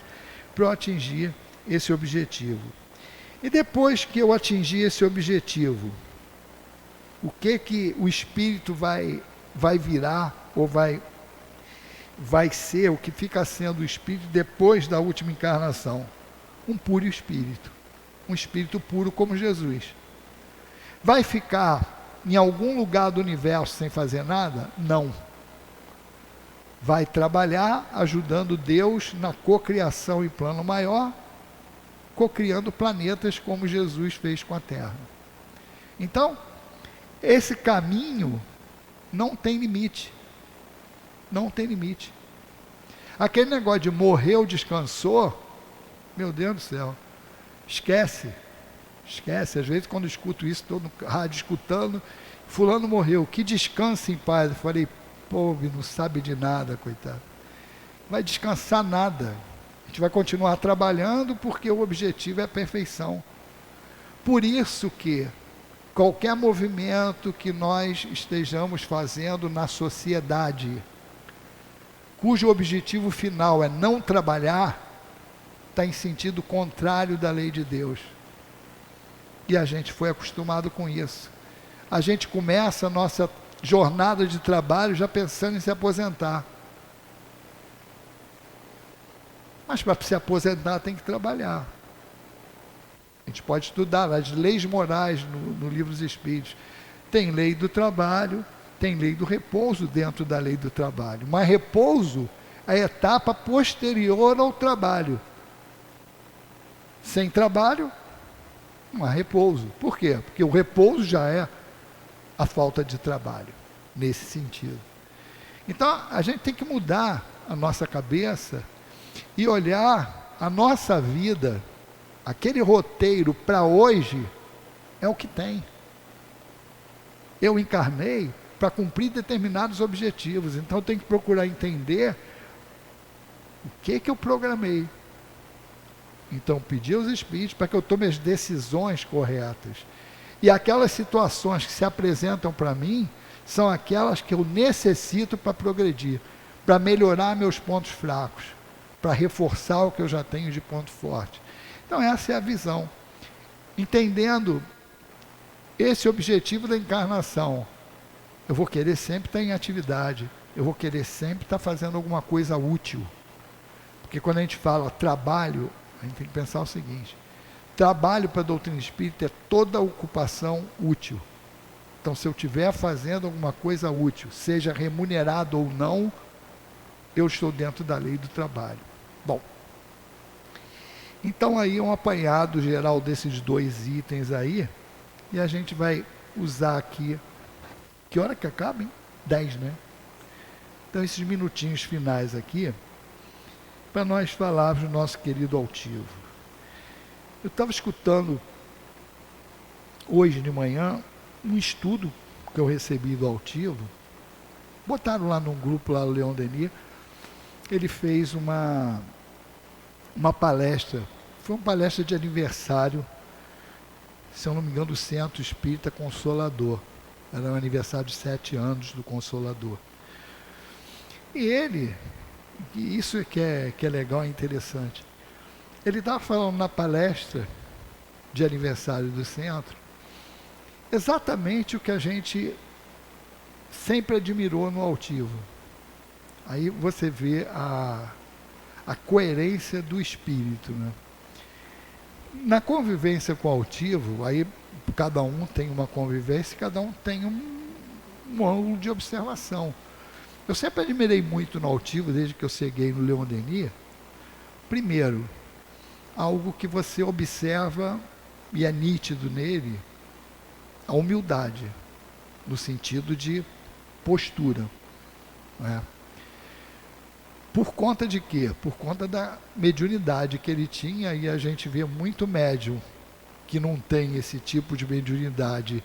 para eu atingir esse objetivo. E depois que eu atingir esse objetivo, o que o espírito vai virar, ou vai ser, o que fica sendo o espírito depois da última encarnação? Um puro espírito. Um espírito puro como Jesus. Vai ficar em algum lugar do universo sem fazer nada? Não. Vai trabalhar ajudando Deus na cocriação em plano maior, cocriando planetas como Jesus fez com a Terra. Então, esse caminho não tem limite. Não tem limite. Aquele negócio de morreu, descansou, meu Deus do céu, esquece. Esquece. Às vezes quando eu escuto isso, estou no rádio escutando, fulano morreu, que descanse em paz. Eu falei, pobre, não sabe de nada, coitado. Vai descansar nada. A gente vai continuar trabalhando porque o objetivo é a perfeição. Por isso que qualquer movimento que nós estejamos fazendo na sociedade, cujo objetivo final é não trabalhar, está em sentido contrário da lei de Deus. E a gente foi acostumado com isso. A gente começa a nossa jornada de trabalho já pensando em se aposentar. Mas para se aposentar tem que trabalhar. A gente pode estudar as leis morais no livro dos Espíritos. Tem lei do trabalho, tem lei do repouso dentro da lei do trabalho. Mas repouso é a etapa posterior ao trabalho. Sem trabalho, não há repouso. Por quê? Porque o repouso já é a falta de trabalho, nesse sentido. Então, a gente tem que mudar a nossa cabeça e olhar a nossa vida, aquele roteiro para hoje, é o que tem. Eu encarnei para cumprir determinados objetivos, então eu tenho que procurar entender o que eu programei. Então, pedir aos Espíritos para que eu tome as decisões corretas. E aquelas situações que se apresentam para mim, são aquelas que eu necessito para progredir, para melhorar meus pontos fracos, para reforçar o que eu já tenho de ponto forte. Então, essa é a visão. Entendendo esse objetivo da encarnação, eu vou querer sempre estar em atividade, eu vou querer sempre estar fazendo alguma coisa útil. Porque quando a gente fala trabalho, a gente tem que pensar o seguinte: trabalho para a doutrina espírita é toda ocupação útil. Então, se eu estiver fazendo alguma coisa útil, seja remunerado ou não, eu estou dentro da lei do trabalho. Bom, então aí um apanhado geral desses dois itens aí, e a gente vai usar aqui, que hora que acaba, hein? 10, né? Então, esses minutinhos finais aqui, para nós falarmos do nosso querido altivo. Eu estava escutando hoje de manhã um estudo que eu recebi do altivo. Botaram lá num grupo, lá o Leon Denis. Ele fez uma palestra. Foi uma palestra de aniversário, se eu não me engano, do Centro Espírita Consolador. Era um aniversário de 7 anos do Consolador. E ele, e isso é que é legal, é interessante. Ele estava falando na palestra de aniversário do centro exatamente o que a gente sempre admirou no altivo. Aí você vê a coerência do espírito, né? Na convivência com o altivo, aí cada um tem uma convivência, cada um tem um ângulo de observação. Eu sempre admirei muito no altivo, desde que eu cheguei no Leon Denis. Primeiro, algo que você observa e é nítido nele, a humildade, no sentido de postura. Não é? Por conta de quê? Por conta da mediunidade que ele tinha, e a gente vê muito médium que não tem esse tipo de mediunidade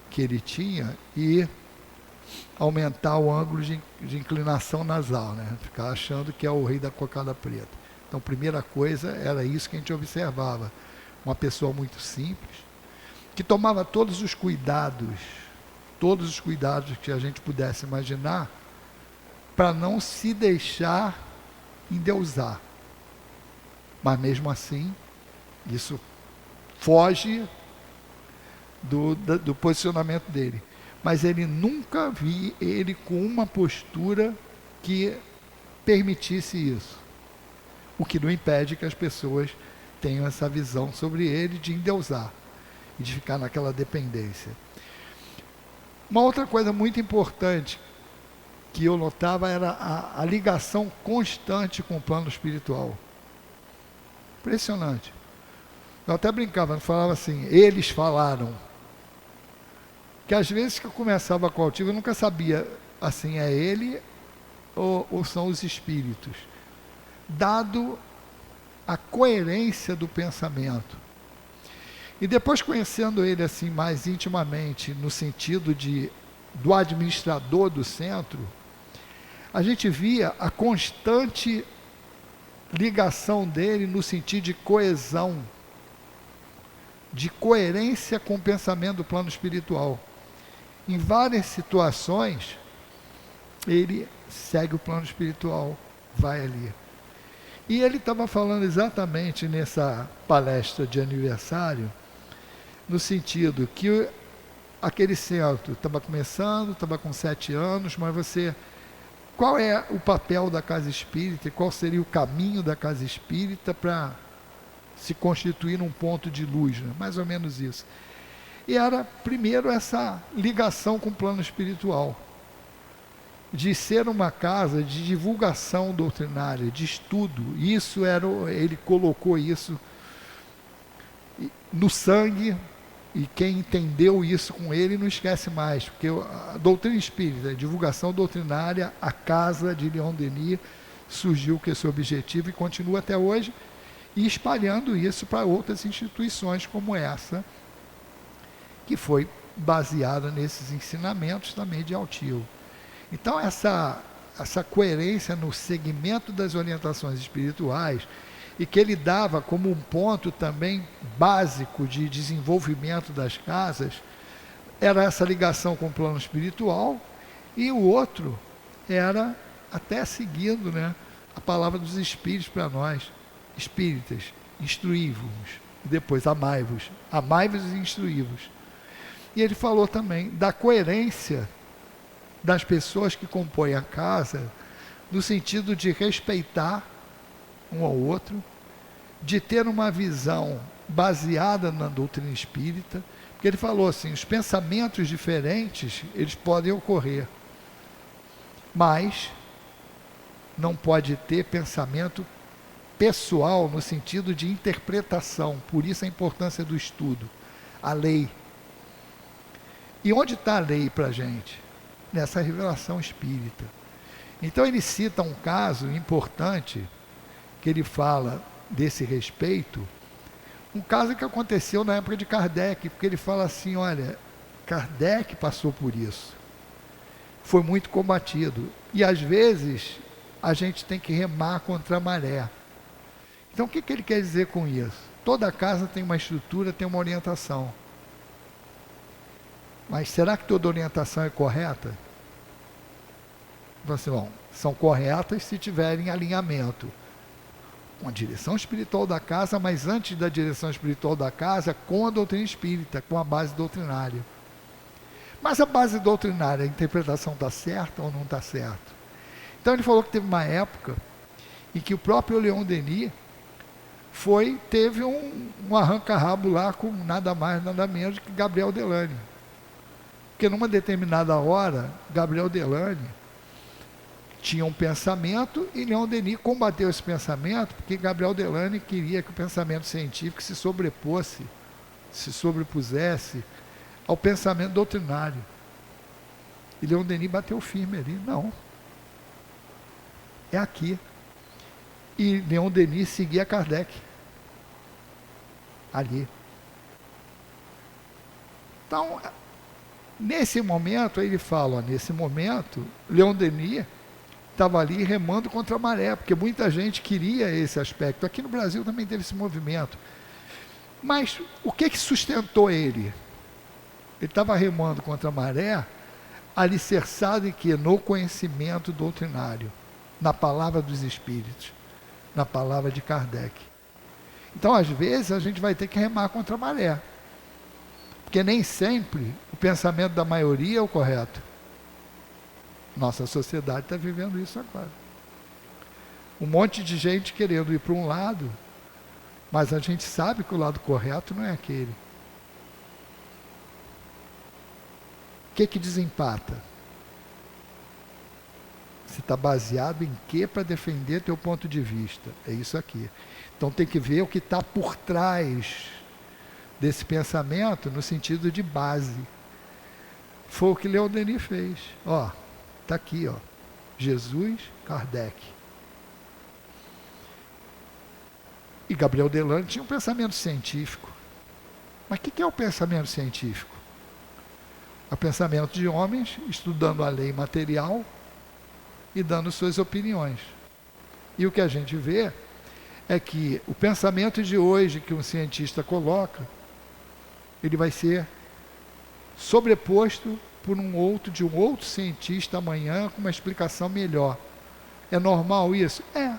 que ele tinha, e aumentar o ângulo de inclinação nasal, né? Ficar achando que é o rei da cocada preta. Então, primeira coisa, era isso que a gente observava. Uma pessoa muito simples, que tomava todos os cuidados que a gente pudesse imaginar, para não se deixar endeusar. Mas mesmo assim, isso foge do posicionamento dele. Mas ele nunca vi ele com uma postura que permitisse isso. O que não impede que as pessoas tenham essa visão sobre ele de endeusar e de ficar naquela dependência. Uma outra coisa muito importante que eu notava era a ligação constante com o plano espiritual. Impressionante. Eu até brincava, falava assim, eles falaram. que às vezes que eu começava com o altivo, eu nunca sabia, assim, é ele ou são os espíritos. Dado a coerência do pensamento. E depois conhecendo ele assim mais intimamente, no sentido do administrador do centro, a gente via a constante ligação dele no sentido de coesão, de coerência com o pensamento do plano espiritual. Em várias situações, ele segue o plano espiritual, vai ali. E ele estava falando exatamente nessa palestra de aniversário, no sentido que aquele centro estava começando, estava com 7 anos, mas qual é o papel da casa espírita e qual seria o caminho da casa espírita para se constituir num ponto de luz, né? Mais ou menos isso. E era, primeiro, essa ligação com o plano espiritual, de ser uma casa de divulgação doutrinária, de estudo. Ele colocou isso no sangue, e quem entendeu isso com ele não esquece mais, porque a doutrina espírita, a divulgação doutrinária, a casa de Leon Denis surgiu com esse objetivo e continua até hoje, e espalhando isso para outras instituições como essa, que foi baseada nesses ensinamentos também de Altivo. Então essa coerência no segmento das orientações espirituais, e que ele dava como um ponto também básico de desenvolvimento das casas, era essa ligação com o plano espiritual, e o outro era, até seguindo, né, a palavra dos espíritos para nós, espíritas, instruí-vos, e depois amai-vos e instruí-vos. E ele falou também da coerência das pessoas que compõem a casa, no sentido de respeitar um ao outro, de ter uma visão baseada na doutrina espírita, porque ele falou assim, os pensamentos diferentes, eles podem ocorrer, mas não pode ter pensamento pessoal no sentido de interpretação, por isso a importância do estudo, a lei. E onde está a lei para a gente? Nessa revelação espírita. Então ele cita um caso importante, que ele fala desse respeito, um caso que aconteceu na época de Kardec, porque ele fala assim, olha, Kardec passou por isso, foi muito combatido, e às vezes a gente tem que remar contra a maré. Então o que ele quer dizer com isso? Toda casa tem uma estrutura, tem uma orientação, mas será que toda orientação é correta? Então, assim, bom, são corretas se tiverem alinhamento com a direção espiritual da casa, mas antes da direção espiritual da casa, com a doutrina espírita, com a base doutrinária. Mas a base doutrinária, a interpretação está certa ou não está certa? Então ele falou que teve uma época em que o próprio Leon Denis teve um arranca-rabo lá com nada mais, nada menos que Gabriel Delany. Porque numa determinada hora, Gabriel Delany tinha um pensamento e Leon Denis combateu esse pensamento, porque Gabriel Delany queria que o pensamento científico se sobrepusesse ao pensamento doutrinário. E Leon Denis bateu firme ali, não. É aqui. E Leon Denis seguia Kardec. Ali. Então, nesse momento, ele fala, nesse momento, Leon Denis estava ali remando contra a maré, porque muita gente queria esse aspecto. Aqui no Brasil também teve esse movimento. Mas o que sustentou ele? Ele estava remando contra a maré, alicerçado em quê? No conhecimento doutrinário, na palavra dos espíritos, na palavra de Kardec. Então, às vezes, a gente vai ter que remar contra a maré, porque nem sempre o pensamento da maioria é o correto. Nossa sociedade está vivendo isso agora. Um monte de gente querendo ir para um lado, mas a gente sabe que o lado correto não é aquele. O que desempata? Você está baseado em quê para defender teu ponto de vista? É isso aqui. Então tem que ver o que está por trás desse pensamento no sentido de base. Foi o que Leon Denis fez. Ó, tá aqui, ó. Jesus, Kardec. E Gabriel Delano tinha um pensamento científico. Mas o que é o pensamento científico? É o pensamento de homens estudando a lei material e dando suas opiniões. E o que a gente vê é que o pensamento de hoje que um cientista coloca, ele vai ser sobreposto por de um outro cientista amanhã com uma explicação melhor. É normal isso? É.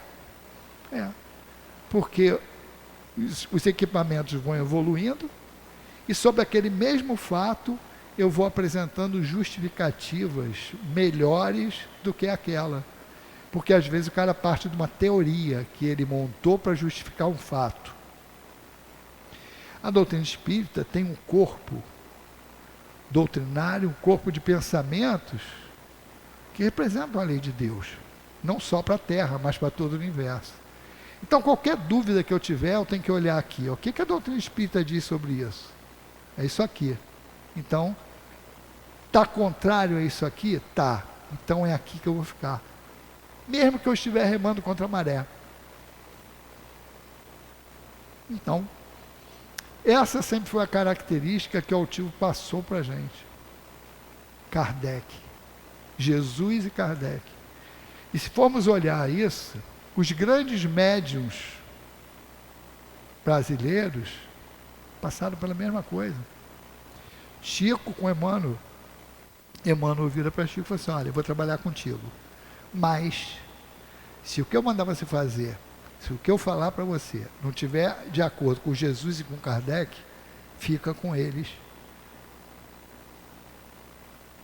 Porque os equipamentos vão evoluindo e sobre aquele mesmo fato eu vou apresentando justificativas melhores do que aquela. Porque às vezes o cara parte de uma teoria que ele montou para justificar um fato. A doutrina espírita tem um corpo doutrinário, um corpo de pensamentos que representam a lei de Deus, não só para a Terra, mas para todo o universo. Então, qualquer dúvida que eu tiver, eu tenho que olhar aqui. O que a doutrina espírita diz sobre isso? É isso aqui. Então, está contrário a isso aqui? Tá. Então é aqui que eu vou ficar. Mesmo que eu estiver remando contra a maré. Então, essa sempre foi a característica que o Altivo passou para a gente. Kardec. Jesus e Kardec. E se formos olhar isso, os grandes médiuns brasileiros passaram pela mesma coisa. Chico com Emmanuel. Emmanuel vira para Chico e falou assim, olha, eu vou trabalhar contigo. Mas, se o que eu mandar você fazer, se o que eu falar para você não tiver de acordo com Jesus e com Kardec, fica com eles.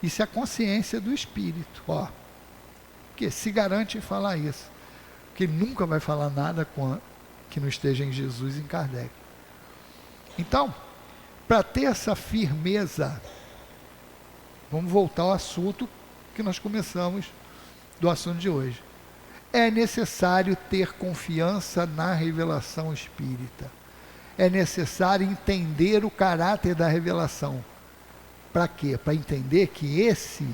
Isso é a consciência do espírito, ó. Que se garante em falar isso. Porque ele nunca vai falar nada que não esteja em Jesus e em Kardec. Então, para ter essa firmeza, vamos voltar ao assunto que nós começamos do assunto de hoje. É necessário ter confiança na revelação espírita. É necessário entender o caráter da revelação. Para quê? Para entender que esse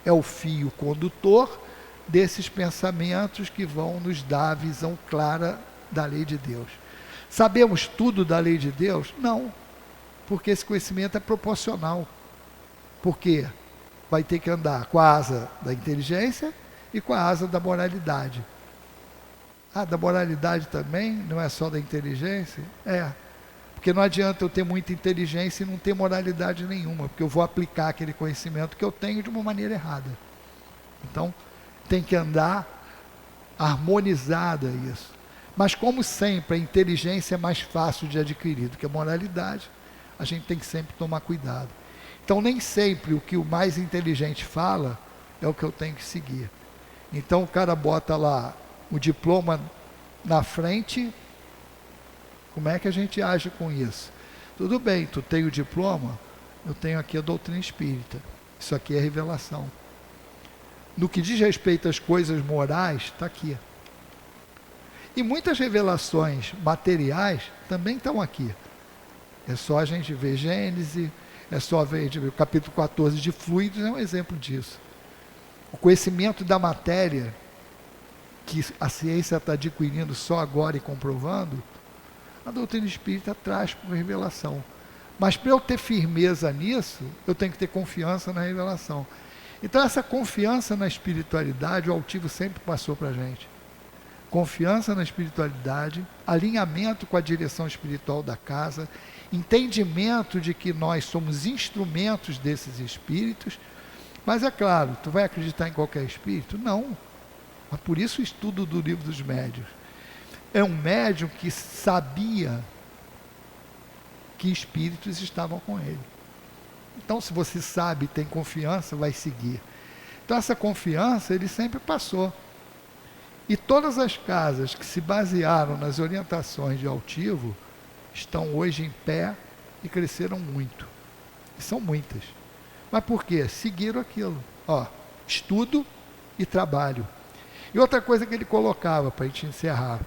é o fio condutor desses pensamentos que vão nos dar a visão clara da lei de Deus. Sabemos tudo da lei de Deus? Não, porque esse conhecimento é proporcional. Porque vai ter que andar com a asa da inteligência e com a asa da moralidade. Da moralidade também? Não é só da inteligência? Porque não adianta eu ter muita inteligência e não ter moralidade nenhuma, porque eu vou aplicar aquele conhecimento que eu tenho de uma maneira errada. Então, tem que andar harmonizada isso. Mas como sempre, a inteligência é mais fácil de adquirir do que a moralidade, a gente tem que sempre tomar cuidado. Então, nem sempre o que o mais inteligente fala é o que eu tenho que seguir. Então, o cara bota lá o diploma na frente. Como é que a gente age com isso? Tudo bem, tu tem o diploma, eu tenho aqui a doutrina espírita. Isso aqui é revelação. No que diz respeito às coisas morais, está aqui. E muitas revelações materiais também estão aqui. É só a gente ver Gênesis, é só a gente ver o capítulo 14 de fluidos, é um exemplo disso. O conhecimento da matéria, que a ciência está adquirindo só agora e comprovando, a doutrina espírita traz por revelação. Mas para eu ter firmeza nisso, eu tenho que ter confiança na revelação. Então essa confiança na espiritualidade, o Altivo sempre passou para a gente. Confiança na espiritualidade, alinhamento com a direção espiritual da casa, entendimento de que nós somos instrumentos desses espíritos. Mas é claro, tu vai acreditar em qualquer espírito? Não. Mas por isso o estudo do Livro dos Médiuns. É um médium que sabia que espíritos estavam com ele. Então, se você sabe, tem confiança, vai seguir. Então, essa confiança ele sempre passou. E todas as casas que se basearam nas orientações de Altivo estão hoje em pé e cresceram muito. E são muitas. Mas por quê? Seguiram aquilo. Estudo e trabalho. E outra coisa que ele colocava, para a gente encerrar,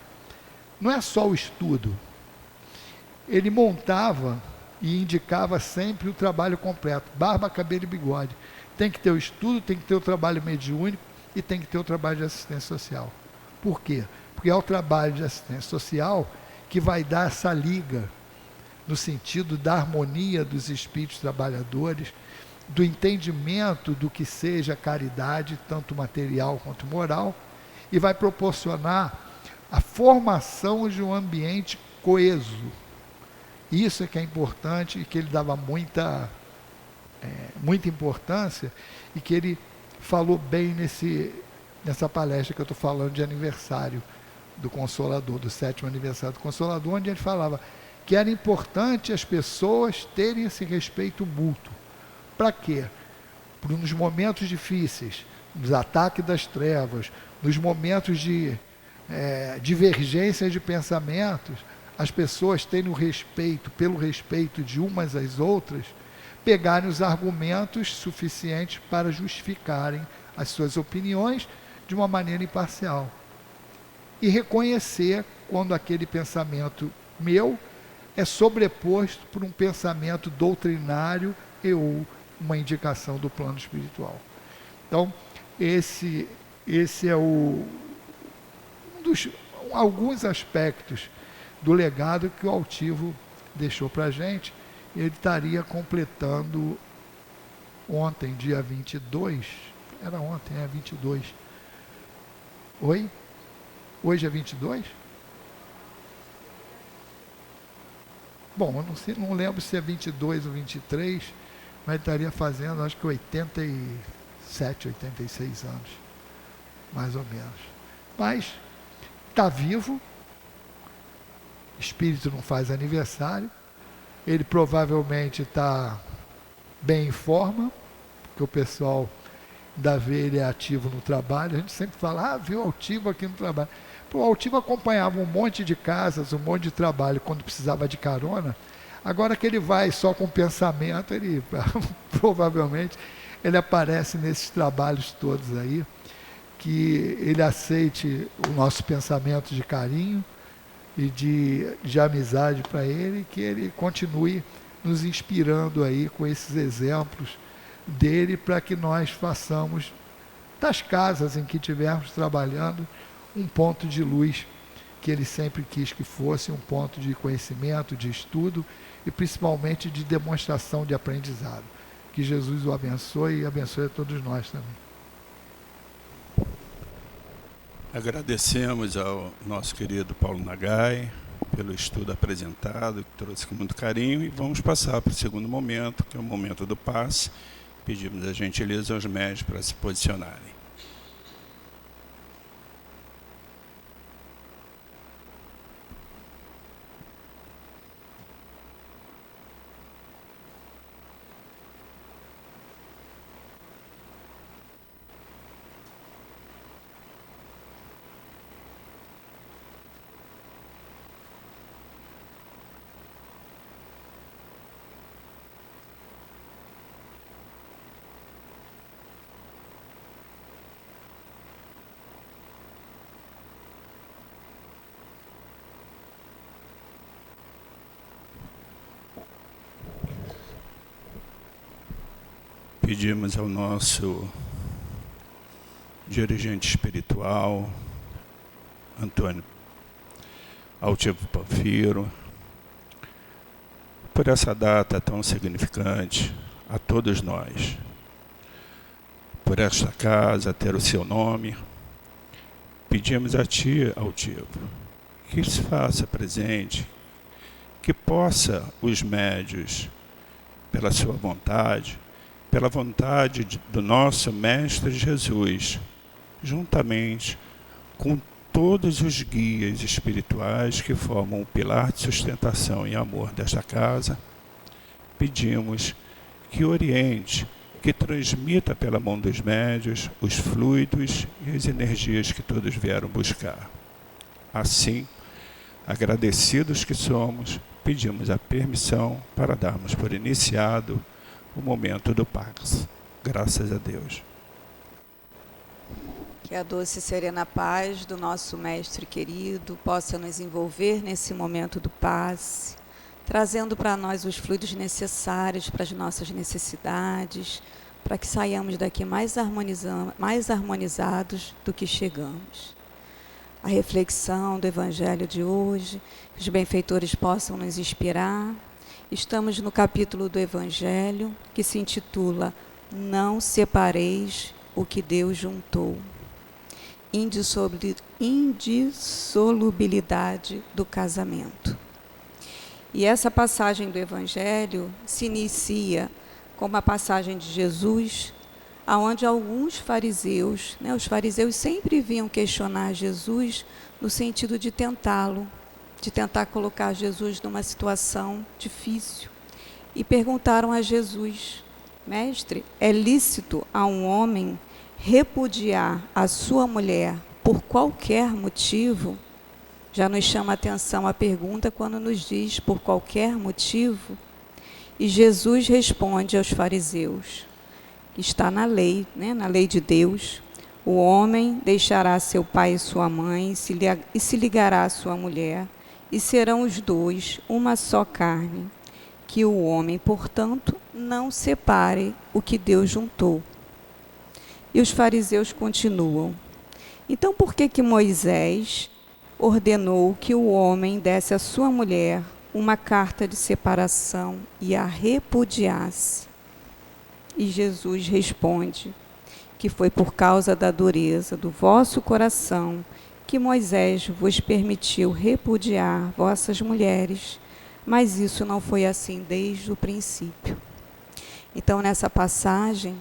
não é só o estudo. Ele montava e indicava sempre o trabalho completo, barba, cabelo e bigode. Tem que ter o estudo, tem que ter o trabalho mediúnico e tem que ter o trabalho de assistência social. Por quê? Porque é o trabalho de assistência social que vai dar essa liga, no sentido da harmonia dos espíritos trabalhadores, do entendimento do que seja caridade, tanto material quanto moral, e vai proporcionar a formação de um ambiente coeso. Isso é que é importante e que ele dava muita importância, e que ele falou bem nessa palestra que eu estou falando de aniversário do Consolador, do 7º aniversário do Consolador, onde ele falava que era importante as pessoas terem esse respeito mútuo. Para quê? Nos momentos difíceis, nos ataques das trevas, nos momentos de divergência de pensamentos, as pessoas terem o respeito, pelo respeito de umas às outras, pegarem os argumentos suficientes para justificarem as suas opiniões de uma maneira imparcial. E reconhecer quando aquele pensamento meu é sobreposto por um pensamento doutrinário ou uma indicação do plano espiritual. Então, esse é alguns aspectos do legado que o Altivo deixou para a gente. Ele estaria completando ontem, dia 22, era ontem, 22. Oi? Hoje é 22? Bom, eu não lembro se é 22 ou 23, mas ele estaria fazendo, acho que 87, 86 anos, mais ou menos. Mas está vivo, espírito não faz aniversário, ele provavelmente está bem em forma, porque o pessoal ainda vê ele ativo no trabalho. A gente sempre fala, viu o Altivo aqui no trabalho. O Altivo acompanhava um monte de casas, um monte de trabalho quando precisava de carona. Agora que ele vai só com pensamento, ele provavelmente ele aparece nesses trabalhos todos aí, que ele aceite o nosso pensamento de carinho e de amizade para ele, que ele continue nos inspirando aí com esses exemplos dele, para que nós façamos das casas em que estivermos trabalhando um ponto de luz que ele sempre quis que fosse, um ponto de conhecimento, de estudo e principalmente de demonstração de aprendizado. Que Jesus o abençoe e abençoe a todos nós também. Agradecemos ao nosso querido Paulo Nagai pelo estudo apresentado, que trouxe com muito carinho, e vamos passar para o segundo momento, que é o momento do passe. Pedimos a gentileza aos médios para se posicionarem. Pedimos ao nosso dirigente espiritual, Antônio Altivo Panfiro, por essa data tão significante a todos nós, por esta casa ter o seu nome. Pedimos a Ti, Altivo, que se faça presente, que possa os médios, pela sua vontade, pela vontade do nosso Mestre Jesus, juntamente com todos os guias espirituais que formam o pilar de sustentação e amor desta casa, pedimos que oriente, que transmita pela mão dos médios os fluidos e as energias que todos vieram buscar. Assim, agradecidos que somos, pedimos a permissão para darmos por iniciado o momento do Pax. Graças a Deus. Que a doce e serena paz do nosso Mestre querido possa nos envolver nesse momento do passe, trazendo para nós os fluidos necessários para as nossas necessidades, para que saiamos daqui mais harmonizados do que chegamos. A reflexão do Evangelho de hoje, que os benfeitores possam nos inspirar. Estamos no capítulo do Evangelho que se intitula Não separeis o que Deus juntou. Indissolubilidade do casamento. E essa passagem do Evangelho se inicia com uma passagem de Jesus, aonde alguns fariseus, os fariseus sempre vinham questionar Jesus no sentido de tentá-lo, de tentar colocar Jesus numa situação difícil. E perguntaram a Jesus: Mestre, é lícito a um homem repudiar a sua mulher por qualquer motivo? Já nos chama a atenção a pergunta quando nos diz por qualquer motivo. E Jesus responde aos fariseus, que está na lei, na lei de Deus: o homem deixará seu pai e sua mãe e se ligará à sua mulher, e serão os dois uma só carne. Que o homem, portanto, não separe o que Deus juntou. E os fariseus continuam: então por que Moisés ordenou que o homem desse à sua mulher uma carta de separação e a repudiasse? E Jesus responde que foi por causa da dureza do vosso coração que Moisés vos permitiu repudiar vossas mulheres, mas isso não foi assim desde o princípio. Então, nessa passagem,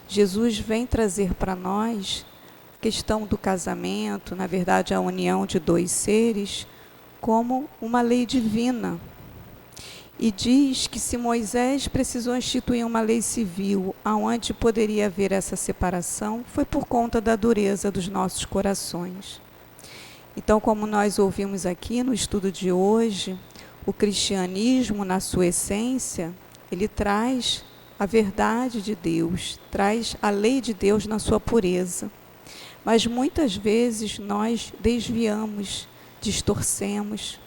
Jesus vem trazer para nós a questão do casamento, na verdade, a união de dois seres, como uma lei divina. E diz que se Moisés precisou instituir uma lei civil onde poderia haver essa separação, foi por conta da dureza dos nossos corações. Então, como nós ouvimos aqui no estudo de hoje, o cristianismo, na sua essência, ele traz a verdade de Deus, traz a lei de Deus na sua pureza. Mas muitas vezes nós desviamos, distorcemos.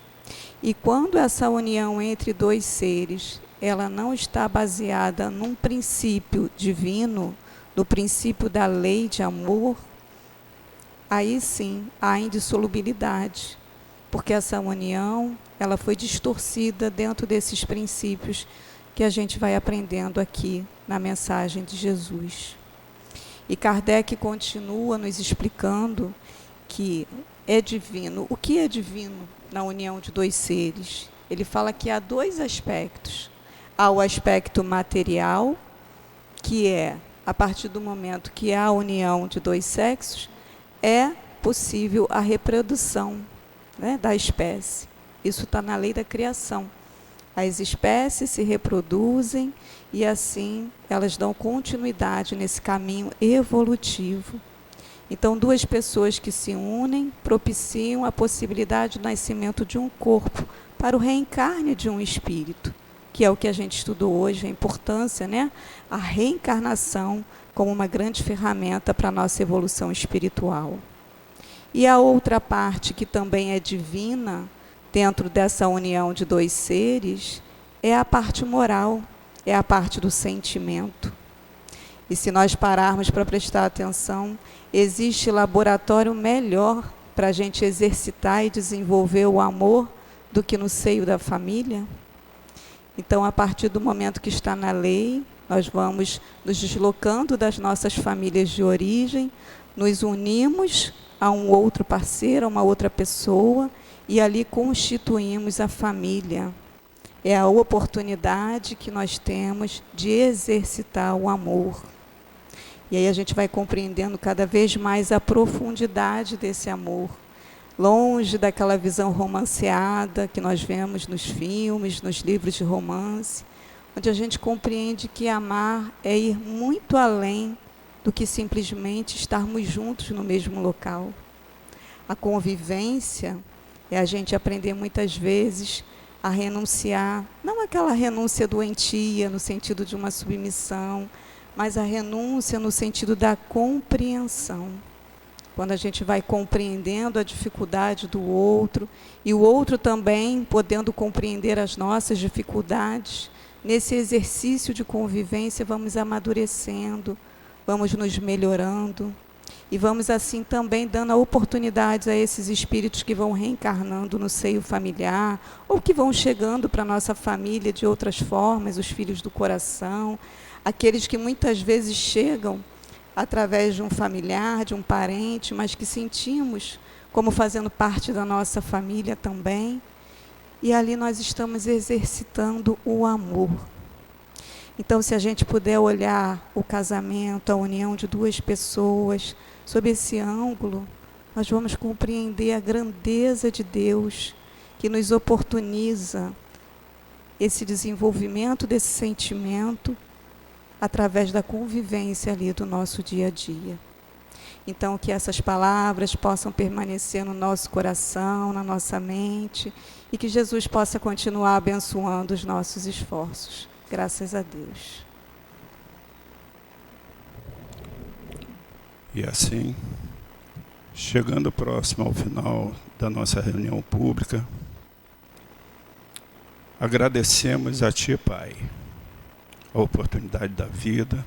E quando essa união entre dois seres, ela não está baseada num princípio divino, no princípio da lei de amor, aí sim há indissolubilidade, porque essa união, ela foi distorcida dentro desses princípios que a gente vai aprendendo aqui na mensagem de Jesus. E Kardec continua nos explicando que é divino. O que é divino na união de dois seres? Ele fala que há dois aspectos. Há o aspecto material, que é, a partir do momento que há a união de dois sexos, é possível a reprodução, da espécie. Isso está na lei da criação. As espécies se reproduzem e assim elas dão continuidade nesse caminho evolutivo. Então, duas pessoas que se unem propiciam a possibilidade do nascimento de um corpo para o reencarne de um espírito, que é o que a gente estudou hoje, a importância, a reencarnação como uma grande ferramenta para a nossa evolução espiritual. E a outra parte que também é divina, dentro dessa união de dois seres, é a parte moral, é a parte do sentimento. E se nós pararmos para prestar atenção, existe laboratório melhor para a gente exercitar e desenvolver o amor do que no seio da família? Então, a partir do momento que está na lei, nós vamos nos deslocando das nossas famílias de origem, nos unimos a um outro parceiro, a uma outra pessoa, e ali constituímos a família. É a oportunidade que nós temos de exercitar o amor. E aí a gente vai compreendendo cada vez mais a profundidade desse amor, longe daquela visão romanceada que nós vemos nos filmes, nos livros de romance, onde a gente compreende que amar é ir muito além do que simplesmente estarmos juntos no mesmo local. A convivência é a gente aprender muitas vezes a renunciar, não aquela renúncia doentia, no sentido de uma submissão, mas a renúncia no sentido da compreensão. quando a gente vai compreendendo a dificuldade do outro e o outro também podendo compreender as nossas dificuldades, nesse exercício de convivência vamos amadurecendo, vamos nos melhorando e vamos assim também dando oportunidades a esses espíritos que vão reencarnando no seio familiar ou que vão chegando para a nossa família de outras formas, os filhos do coração, aqueles que muitas vezes chegam através de um familiar, de um parente, mas que sentimos como fazendo parte da nossa família também. E ali nós estamos exercitando o amor. Então, se a gente puder olhar o casamento, a união de duas pessoas, sob esse ângulo, nós vamos compreender a grandeza de Deus, que nos oportuniza esse desenvolvimento desse sentimento através da convivência ali do nosso dia a dia. Então, que essas palavras possam permanecer no nosso coração, na nossa mente, e que Jesus possa continuar abençoando os nossos esforços. Graças a Deus. E assim, chegando próximo ao final da nossa reunião pública, agradecemos a Ti, Pai, a oportunidade da vida,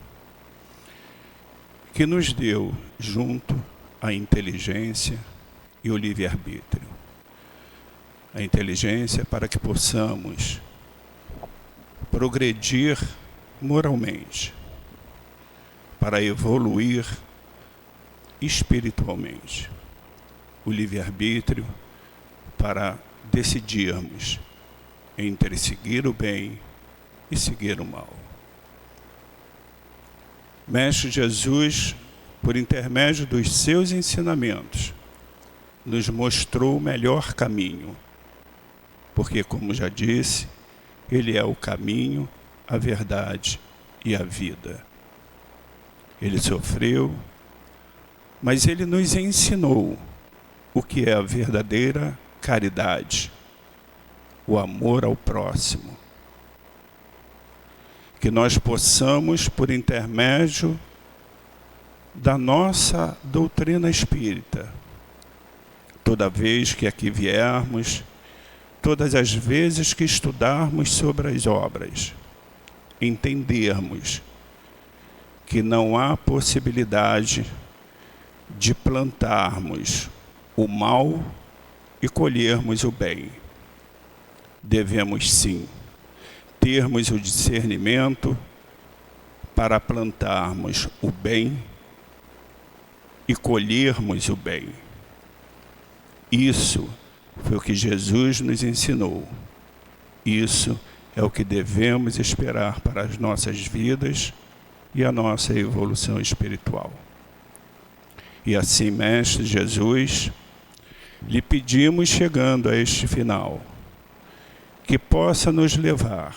que nos deu, junto à inteligência e o livre-arbítrio. A inteligência para que possamos progredir moralmente, para evoluir espiritualmente. O livre-arbítrio para decidirmos entre seguir o bem e seguir o mal. Mestre Jesus, por intermédio dos seus ensinamentos, nos mostrou o melhor caminho, porque, como já disse, Ele é o caminho, a verdade e a vida. Ele sofreu, mas Ele nos ensinou o que é a verdadeira caridade, o amor ao próximo. Que nós possamos, por intermédio da nossa doutrina espírita, toda vez que aqui viermos, todas as vezes que estudarmos sobre as obras, entendermos que não há possibilidade de plantarmos o mal e colhermos o bem. Devemos sim termos o discernimento para plantarmos o bem e colhermos o bem. Isso foi o que Jesus nos ensinou. Isso é o que devemos esperar para as nossas vidas e a nossa evolução espiritual. E assim, Mestre Jesus, lhe pedimos, chegando a este final, que possa nos levar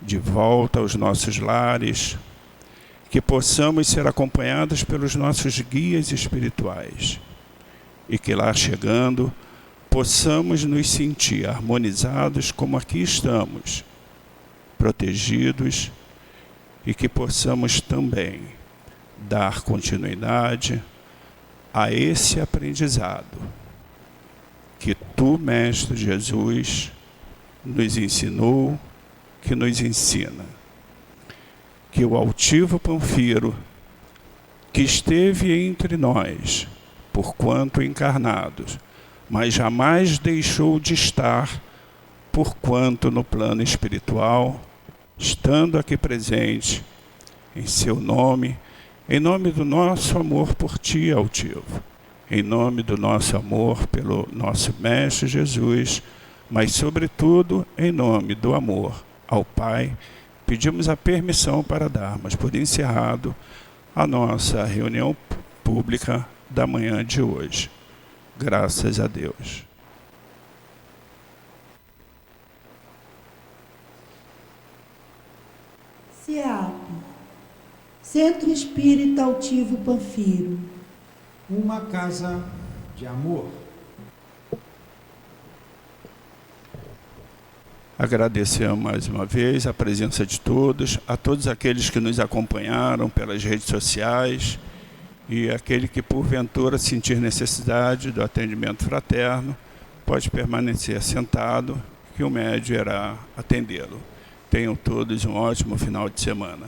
de volta aos nossos lares, que possamos ser acompanhados pelos nossos guias espirituais e que lá chegando possamos nos sentir harmonizados como aqui estamos, protegidos, e que possamos também dar continuidade a esse aprendizado que Tu, Mestre Jesus, nos ensinou, que nos ensina. Que o altivo Panfiro, que esteve entre nós, porquanto encarnados, mas jamais deixou de estar, porquanto no plano espiritual, estando aqui presente, em Seu nome, em nome do nosso amor por Ti, altivo, em nome do nosso amor pelo nosso Mestre Jesus, mas, sobretudo, em nome do amor ao Pai, pedimos a permissão para darmos por encerrado a nossa reunião pública da manhã de hoje. Graças a Deus. CEAP, Centro Espírita Altivo Panfiro. Uma casa de amor. Agradecemos mais uma vez a presença de todos, a todos aqueles que nos acompanharam pelas redes sociais E aquele que porventura sentir necessidade do atendimento fraterno, pode permanecer sentado, que o médium irá atendê-lo. Tenham todos um ótimo final de semana.